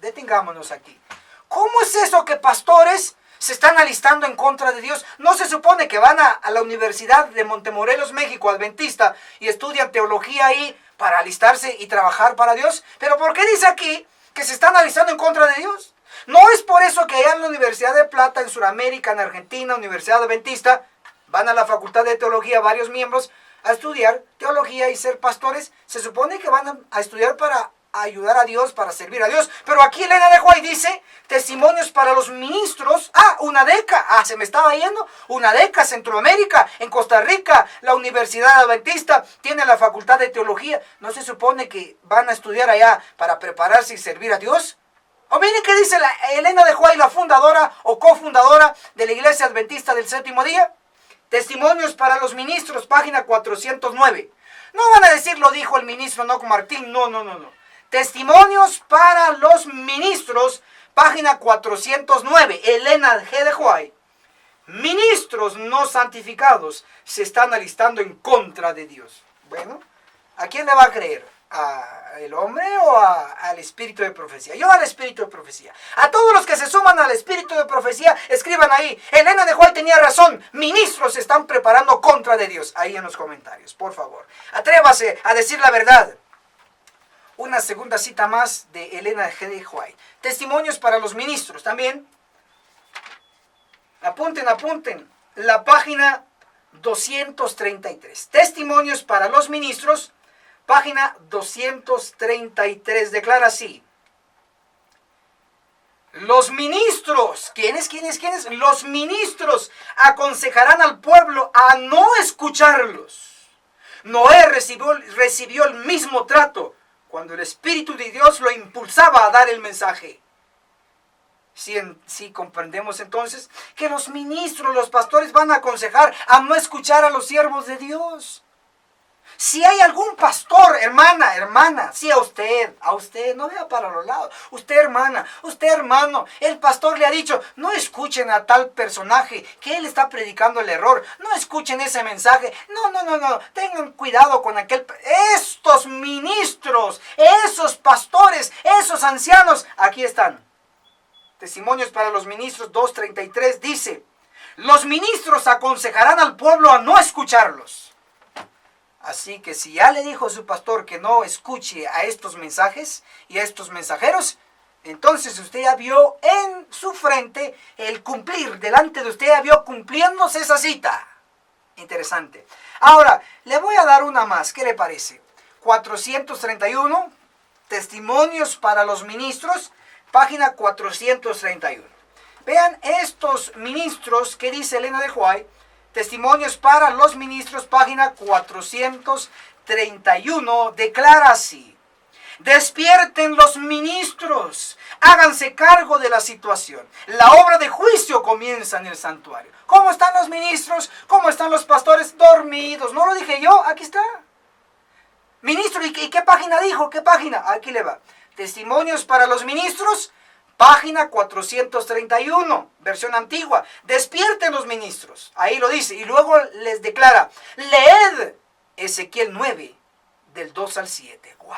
detengámonos aquí. ¿Cómo es eso que pastores se están alistando en contra de Dios? ¿No se supone que van a la Universidad de Montemorelos, México, Adventista, y estudian teología ahí para alistarse y trabajar para Dios? ¿Pero por qué dice aquí que se están alistando en contra de Dios? ¿No es por eso que allá en la Universidad de Plata, en Sudamérica, en Argentina, Universidad Adventista, van a la Facultad de Teología varios miembros a estudiar teología y ser pastores? Se supone que van a estudiar para ayudar a Dios, para servir a Dios. Pero aquí Elena de White dice, testimonios para los ministros. UNADECA, se me estaba yendo. UNADECA, Centroamérica, en Costa Rica, la Universidad Adventista tiene la Facultad de Teología. ¿No se supone que van a estudiar allá para prepararse y servir a Dios? O miren qué dice Elena de White, la fundadora o cofundadora de la Iglesia Adventista del Séptimo Día. Testimonios para los ministros, página 409. No van a decir lo dijo el ministro Enoch Martín, no. Testimonios para los ministros, página 409. Elena G. de White. Ministros no santificados se están alistando en contra de Dios. Bueno, ¿a quién le va a creer? ¿Al hombre o al espíritu de profecía? Yo al espíritu de profecía. A todos los que se suman al espíritu de profecía, escriban ahí, Elena de White tenía razón, ministros se están preparando contra de Dios. Ahí en los comentarios, por favor. Atrévase a decir la verdad. Una segunda cita más de Elena G. de White. Testimonios para los ministros también. Apunten. La página 233. Testimonios para los ministros. Página 233 declara así. Los ministros, ¿quiénes? Los ministros aconsejarán al pueblo a no escucharlos. Noé recibió el mismo trato cuando el Espíritu de Dios lo impulsaba a dar el mensaje. Si comprendemos entonces que los ministros, los pastores van a aconsejar a no escuchar a los siervos de Dios. Si hay algún pastor, hermana, sí a usted, no vea para los lados. Usted hermana, usted hermano, el pastor le ha dicho, no escuchen a tal personaje, que él está predicando el error. No escuchen ese mensaje. No, tengan cuidado con aquel. Estos ministros, esos pastores, esos ancianos, aquí están. Testimonios para los ministros 2:33 dice, los ministros aconsejarán al pueblo a no escucharlos. Así que si ya le dijo su pastor que no escuche a estos mensajes y a estos mensajeros, entonces usted ya vio en su frente el cumplir, delante de usted ya vio cumpliéndose esa cita. Interesante. Ahora, le voy a dar una más, ¿qué le parece? 431, Testimonios para los ministros, página 431. Vean estos ministros que dice Elena de White. Testimonios para los ministros, página 431, declara así. Despierten los ministros, háganse cargo de la situación. La obra de juicio comienza en el santuario. ¿Cómo están los ministros? ¿Cómo están los pastores? Dormidos. ¿No lo dije yo? Aquí está. Ministro, ¿y qué página dijo? ¿Qué página? Aquí le va. Testimonios para los ministros, página 431, versión antigua. Despierten los ministros. Ahí lo dice. Y luego les declara, leed Ezequiel 9, del 2 al 7. ¡Wow!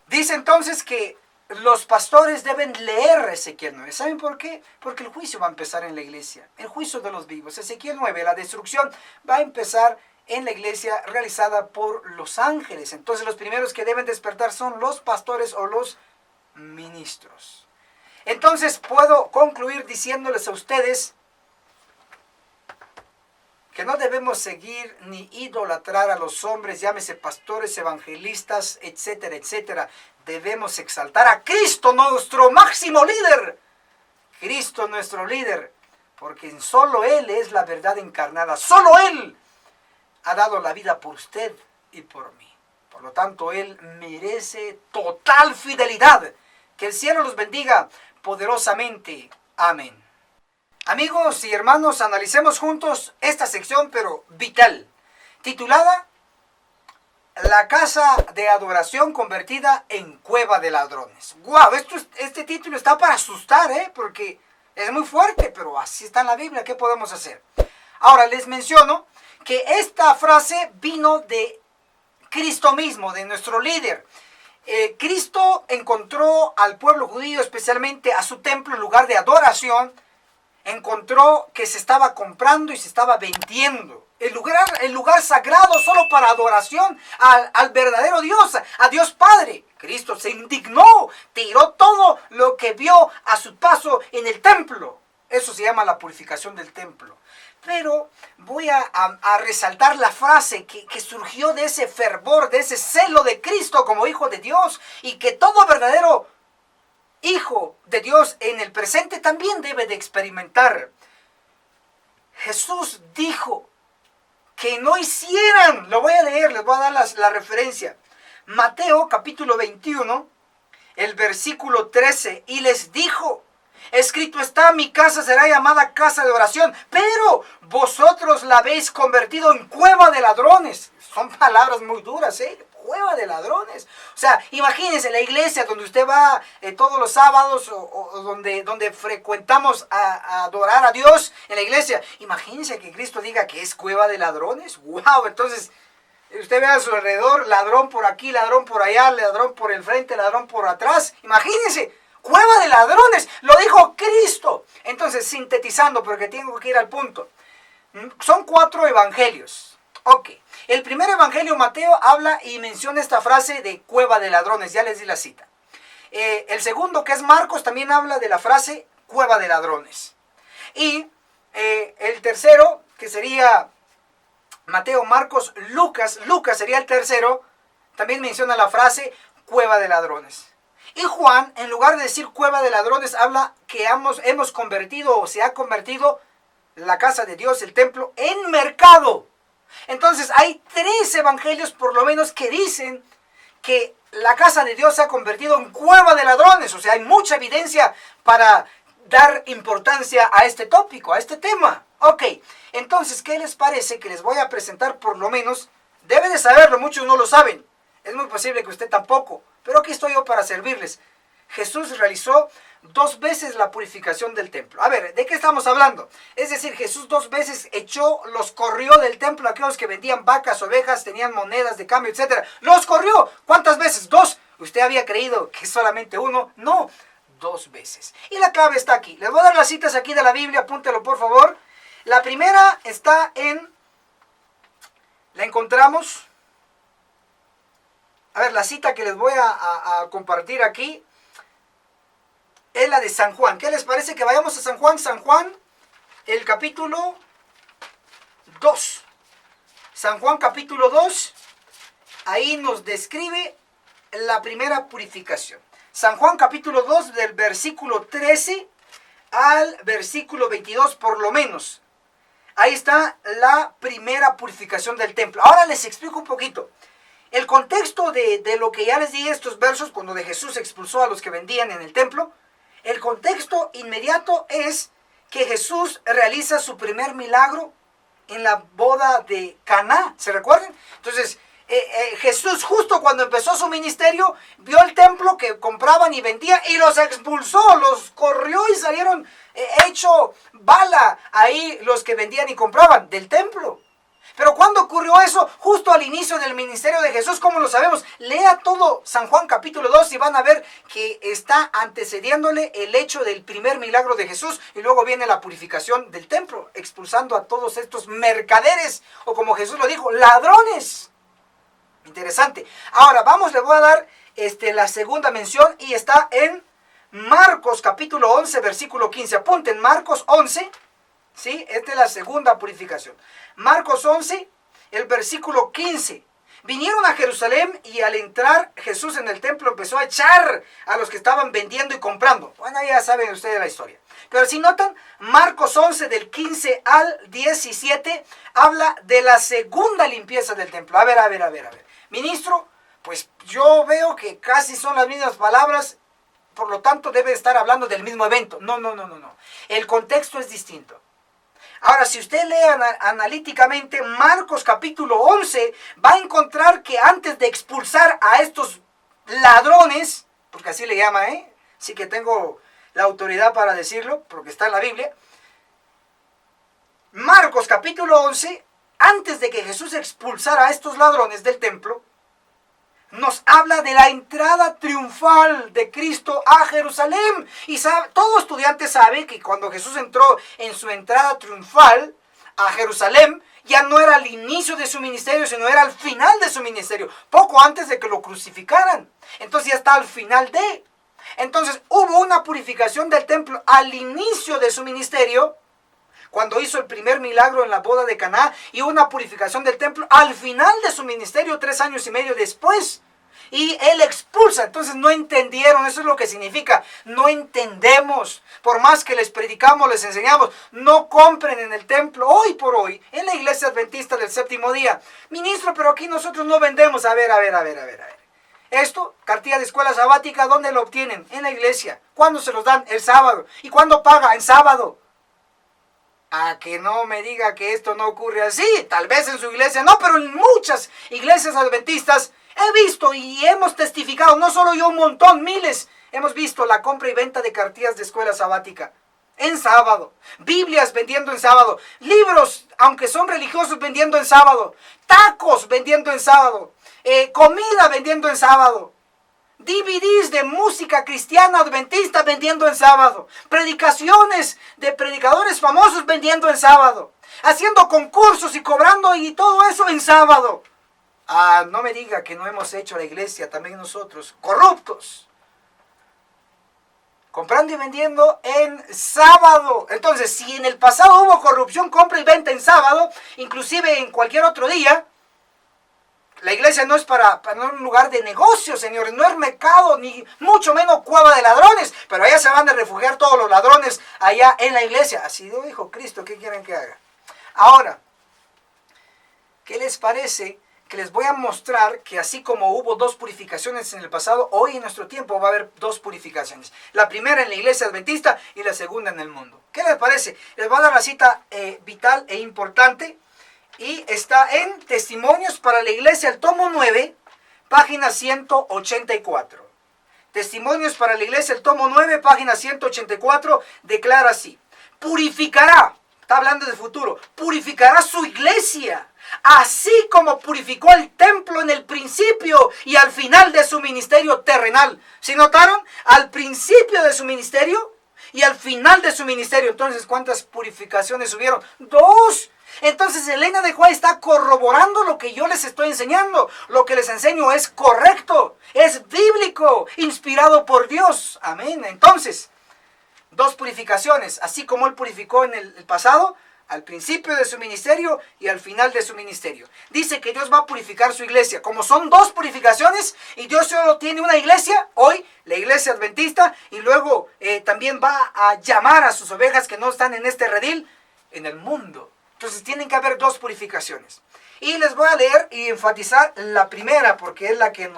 Dice entonces que los pastores deben leer Ezequiel 9. ¿Saben por qué? Porque el juicio va a empezar en la iglesia. El juicio de los vivos. Ezequiel 9, la destrucción, va a empezar en la iglesia realizada por los ángeles. Entonces los primeros que deben despertar son los pastores o los ministros. Entonces puedo concluir diciéndoles a ustedes que no debemos seguir ni idolatrar a los hombres, llámese pastores, evangelistas, etcétera, etcétera. Debemos exaltar a Cristo, nuestro máximo líder. Cristo, nuestro líder, porque solo Él es la verdad encarnada. Solo Él ha dado la vida por usted y por mí. Por lo tanto, Él merece total fidelidad. Que el cielo los bendiga poderosamente. Amén. Amigos y hermanos, analicemos juntos esta sección, pero vital, titulada La casa de adoración convertida en cueva de ladrones. ¡Guau! Este título está para asustar, porque es muy fuerte, pero así está en la Biblia. ¿Qué podemos hacer? Ahora les menciono que esta frase vino de Cristo mismo, de nuestro líder. Cristo encontró al pueblo judío, especialmente a su templo, en lugar de adoración. Encontró que se estaba comprando y se estaba vendiendo. El lugar sagrado solo para adoración al verdadero Dios, a Dios Padre. Cristo se indignó, tiró todo lo que vio a su paso en el templo. Eso se llama la purificación del templo. Pero voy a resaltar la frase que surgió de ese fervor, de ese celo de Cristo como Hijo de Dios, y que todo verdadero Hijo de Dios en el presente también debe de experimentar. Jesús dijo que no hicieran, lo voy a leer, les voy a dar la referencia. Mateo capítulo 21, el versículo 13, y les dijo, escrito está, mi casa será llamada casa de oración, pero vosotros la habéis convertido en cueva de ladrones. Son palabras muy duras, cueva de ladrones. O sea, imagínense la iglesia donde usted va todos los sábados o donde frecuentamos a adorar a Dios en la iglesia. Imagínense que Cristo diga que es cueva de ladrones. ¡Wow! Entonces, usted ve a su alrededor, ladrón por aquí, ladrón por allá, ladrón por el frente, ladrón por atrás. Imagínense. Cueva de ladrones, lo dijo Cristo. Entonces, sintetizando, porque tengo que ir al punto. Son 4 evangelios. Ok. El primer evangelio, Mateo, habla y menciona esta frase de cueva de ladrones. Ya les di la cita. El segundo, que es Marcos, también habla de la frase cueva de ladrones. Y el tercero, que sería Mateo, Marcos, Lucas sería el tercero, también menciona la frase cueva de ladrones. Y Juan, en lugar de decir cueva de ladrones, habla que hemos convertido o se ha convertido la casa de Dios, el templo, en mercado. Entonces hay 3 evangelios por lo menos que dicen que la casa de Dios se ha convertido en cueva de ladrones. O sea, hay mucha evidencia para dar importancia a este tópico, a este tema. Ok, entonces, ¿qué les parece que les voy a presentar por lo menos? Deben de saberlo, muchos no lo saben. Es muy posible que usted tampoco, pero aquí estoy yo para servirles. Jesús realizó 2 veces la purificación del templo. A ver, ¿de qué estamos hablando? Es decir, Jesús 2 veces los corrió del templo a aquellos que vendían vacas, ovejas, tenían monedas de cambio, etc. ¡Los corrió! ¿Cuántas veces? 2. ¿Usted había creído que solamente 1? No, 2 veces. Y la clave está aquí. Les voy a dar las citas aquí de la Biblia, apúntelo por favor. La primera está la encontramos. A ver, la cita que les voy a compartir aquí es la de San Juan. ¿Qué les parece que vayamos a San Juan? San Juan, el capítulo 2. San Juan capítulo 2, ahí nos describe la primera purificación. San Juan capítulo 2, del versículo 13 al versículo 22 por lo menos. Ahí está la primera purificación del templo. Ahora les explico un poquito. El contexto de lo que ya les di estos versos, cuando de Jesús expulsó a los que vendían en el templo, el contexto inmediato es que Jesús realiza su primer milagro en la boda de Caná, ¿se recuerdan? Entonces, Jesús justo cuando empezó su ministerio, vio el templo que compraban y vendían y los expulsó, los corrió y salieron hecho bala ahí los que vendían y compraban del templo. Pero ¿cuándo ocurrió eso? Justo al inicio del ministerio de Jesús. ¿Cómo lo sabemos? Lea todo San Juan capítulo 2 y van a ver que está antecediéndole el hecho del primer milagro de Jesús. Y luego viene la purificación del templo, expulsando a todos estos mercaderes, o como Jesús lo dijo, ladrones. Interesante. Ahora les voy a dar la segunda mención y está en Marcos capítulo 11, versículo 15. Apunten, Marcos 11. ¿Sí? Esta es la segunda purificación. Marcos 11, el versículo 15. Vinieron a Jerusalén y al entrar Jesús en el templo empezó a echar a los que estaban vendiendo y comprando. Bueno, ya saben ustedes la historia. Pero si notan, Marcos 11 del 15 al 17 habla de la segunda limpieza del templo. A ver. Ministro, pues yo veo que casi son las mismas palabras, por lo tanto debe estar hablando del mismo evento. No. El contexto es distinto. Ahora, si usted lee analíticamente Marcos capítulo 11, va a encontrar que antes de expulsar a estos ladrones, porque así le llama, sí que tengo la autoridad para decirlo, porque está en la Biblia. Marcos capítulo 11, antes de que Jesús expulsara a estos ladrones del templo, nos habla de la entrada triunfal de Cristo a Jerusalén. Y todo estudiante sabe que cuando Jesús entró en su entrada triunfal a Jerusalén, ya no era el inicio de su ministerio, sino era el final de su ministerio, poco antes de que lo crucificaran. Entonces ya está al final de. Entonces hubo una purificación del templo al inicio de su ministerio, cuando hizo el primer milagro en la boda de Caná, y una purificación del templo al final de su ministerio, 3 años y medio después. Y él expulsa. Entonces no entendieron, eso es lo que significa. No entendemos. Por más que les predicamos, les enseñamos, no compren en el templo hoy por hoy, en la iglesia adventista del séptimo día. Ministro, pero aquí nosotros no vendemos. A ver. Esto, cartilla de escuela sabática, ¿dónde lo obtienen? En la iglesia. ¿Cuándo se los dan? El sábado. ¿Y cuándo paga? En sábado. A que no me diga que esto no ocurre así. Tal vez en su iglesia no, pero en muchas iglesias adventistas he visto y hemos testificado, no solo yo, un montón, miles, hemos visto la compra y venta de cartillas de escuela sabática en sábado, Biblias vendiendo en sábado, libros, aunque son religiosos, vendiendo en sábado, tacos vendiendo en sábado, comida vendiendo en sábado, DVDs de música cristiana adventista vendiendo en sábado, predicaciones de predicadores famosos vendiendo en sábado, haciendo concursos y cobrando y todo eso en sábado. No me diga que no hemos hecho la iglesia también nosotros, corruptos, comprando y vendiendo en sábado. Entonces, si en el pasado hubo corrupción, compra y venta en sábado, inclusive en cualquier otro día, la iglesia no es para un lugar de negocios, señores, no es mercado, ni mucho menos cueva de ladrones, pero allá se van a refugiar todos los ladrones allá en la iglesia. Así lo dijo Cristo, ¿qué quieren que haga? Ahora, ¿qué les parece que les voy a mostrar que así como hubo 2 purificaciones en el pasado, hoy en nuestro tiempo va a haber 2 purificaciones. La primera en la iglesia adventista y la segunda en el mundo. ¿Qué les parece? Les voy a dar la cita vital e importante y está en Testimonios para la Iglesia, el tomo 9, página 184. Testimonios para la Iglesia, el tomo 9, página 184, declara así: purificará, está hablando de futuro, purificará su iglesia, así como purificó el templo en el principio y al final de su ministerio terrenal. ¿Sí notaron? Al principio de su ministerio y al final de su ministerio. Entonces, ¿cuántas purificaciones hubieron? 2. Entonces Elena de White está corroborando lo que yo les estoy enseñando. Lo que les enseño es correcto, es bíblico, inspirado por Dios. Amén. Entonces, 2 purificaciones, así como Él purificó en el pasado, al principio de su ministerio y al final de su ministerio. Dice que Dios va a purificar su iglesia. Como son 2 purificaciones y Dios solo tiene una iglesia, hoy la iglesia adventista, y luego también va a llamar a sus ovejas que no están en este redil, en el mundo. Entonces tienen que haber 2 purificaciones. Y les voy a leer y enfatizar la primera porque es la que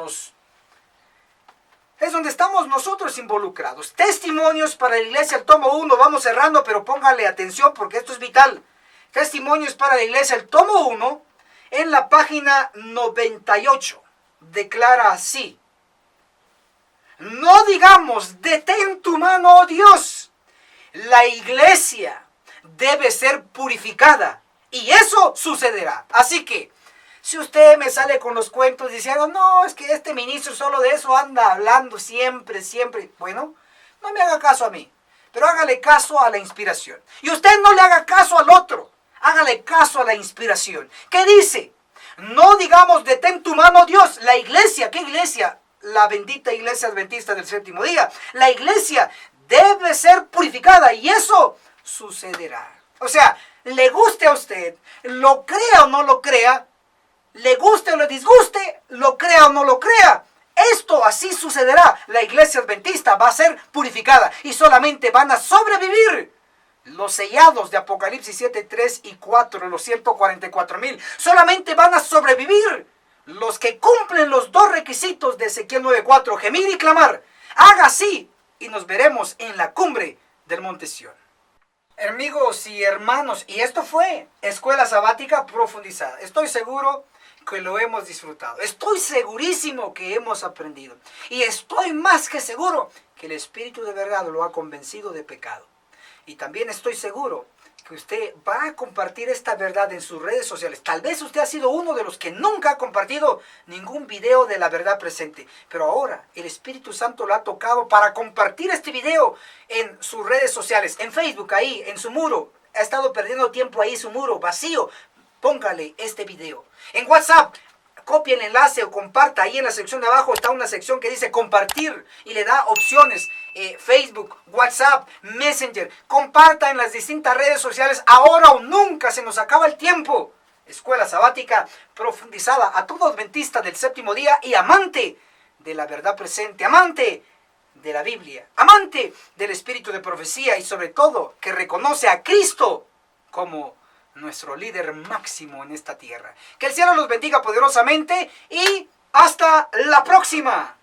es donde estamos nosotros involucrados. Testimonios para la iglesia, el tomo 1, vamos cerrando, pero póngale atención porque esto es vital. Testimonios para la iglesia, el tomo 1, en la página 98, declara así: no digamos, detén tu mano, oh Dios. La iglesia debe ser purificada y eso sucederá. Así que, si usted me sale con los cuentos diciendo, no, es que este ministro solo de eso anda hablando siempre, bueno, no me haga caso a mí, pero hágale caso a la inspiración. Y usted no le haga caso al otro, hágale caso a la inspiración. ¿Qué dice? No digamos, detén tu mano, Dios. La iglesia, ¿qué iglesia? La bendita iglesia adventista del séptimo día. La iglesia debe ser purificada y eso sucederá. O sea, le guste a usted, lo crea o no lo crea, le guste o le disguste, lo crea o no lo crea, esto así sucederá. La iglesia adventista va a ser purificada y solamente van a sobrevivir los sellados de Apocalipsis 7, 3 y 4, los 144,000. Solamente van a sobrevivir los que cumplen los 2 requisitos de Ezequiel 9:4, gemir y clamar. Haga así y nos veremos en la cumbre del monte Sión. Amigos y hermanos, y esto fue Escuela Sabática Profundizada. Estoy seguro que lo hemos disfrutado. Estoy segurísimo que hemos aprendido. Y estoy más que seguro que el Espíritu de verdad lo ha convencido de pecado. Y también estoy seguro que usted va a compartir esta verdad en sus redes sociales. Tal vez usted ha sido uno de los que nunca ha compartido ningún video de la verdad presente. Pero ahora el Espíritu Santo lo ha tocado para compartir este video en sus redes sociales. En Facebook, ahí, en su muro. Ha estado perdiendo tiempo ahí, su muro vacío. Póngale este video. En WhatsApp, copie el enlace o comparta. Ahí en la sección de abajo está una sección que dice compartir y le da opciones. Facebook, WhatsApp, Messenger. Comparta en las distintas redes sociales. Ahora o nunca, se nos acaba el tiempo. Escuela Sabática Profundizada. A todo adventista del séptimo día y amante de la verdad presente. Amante de la Biblia. Amante del espíritu de profecía y sobre todo que reconoce a Cristo como nuestro líder máximo en esta tierra. Que el cielo los bendiga poderosamente y hasta la próxima.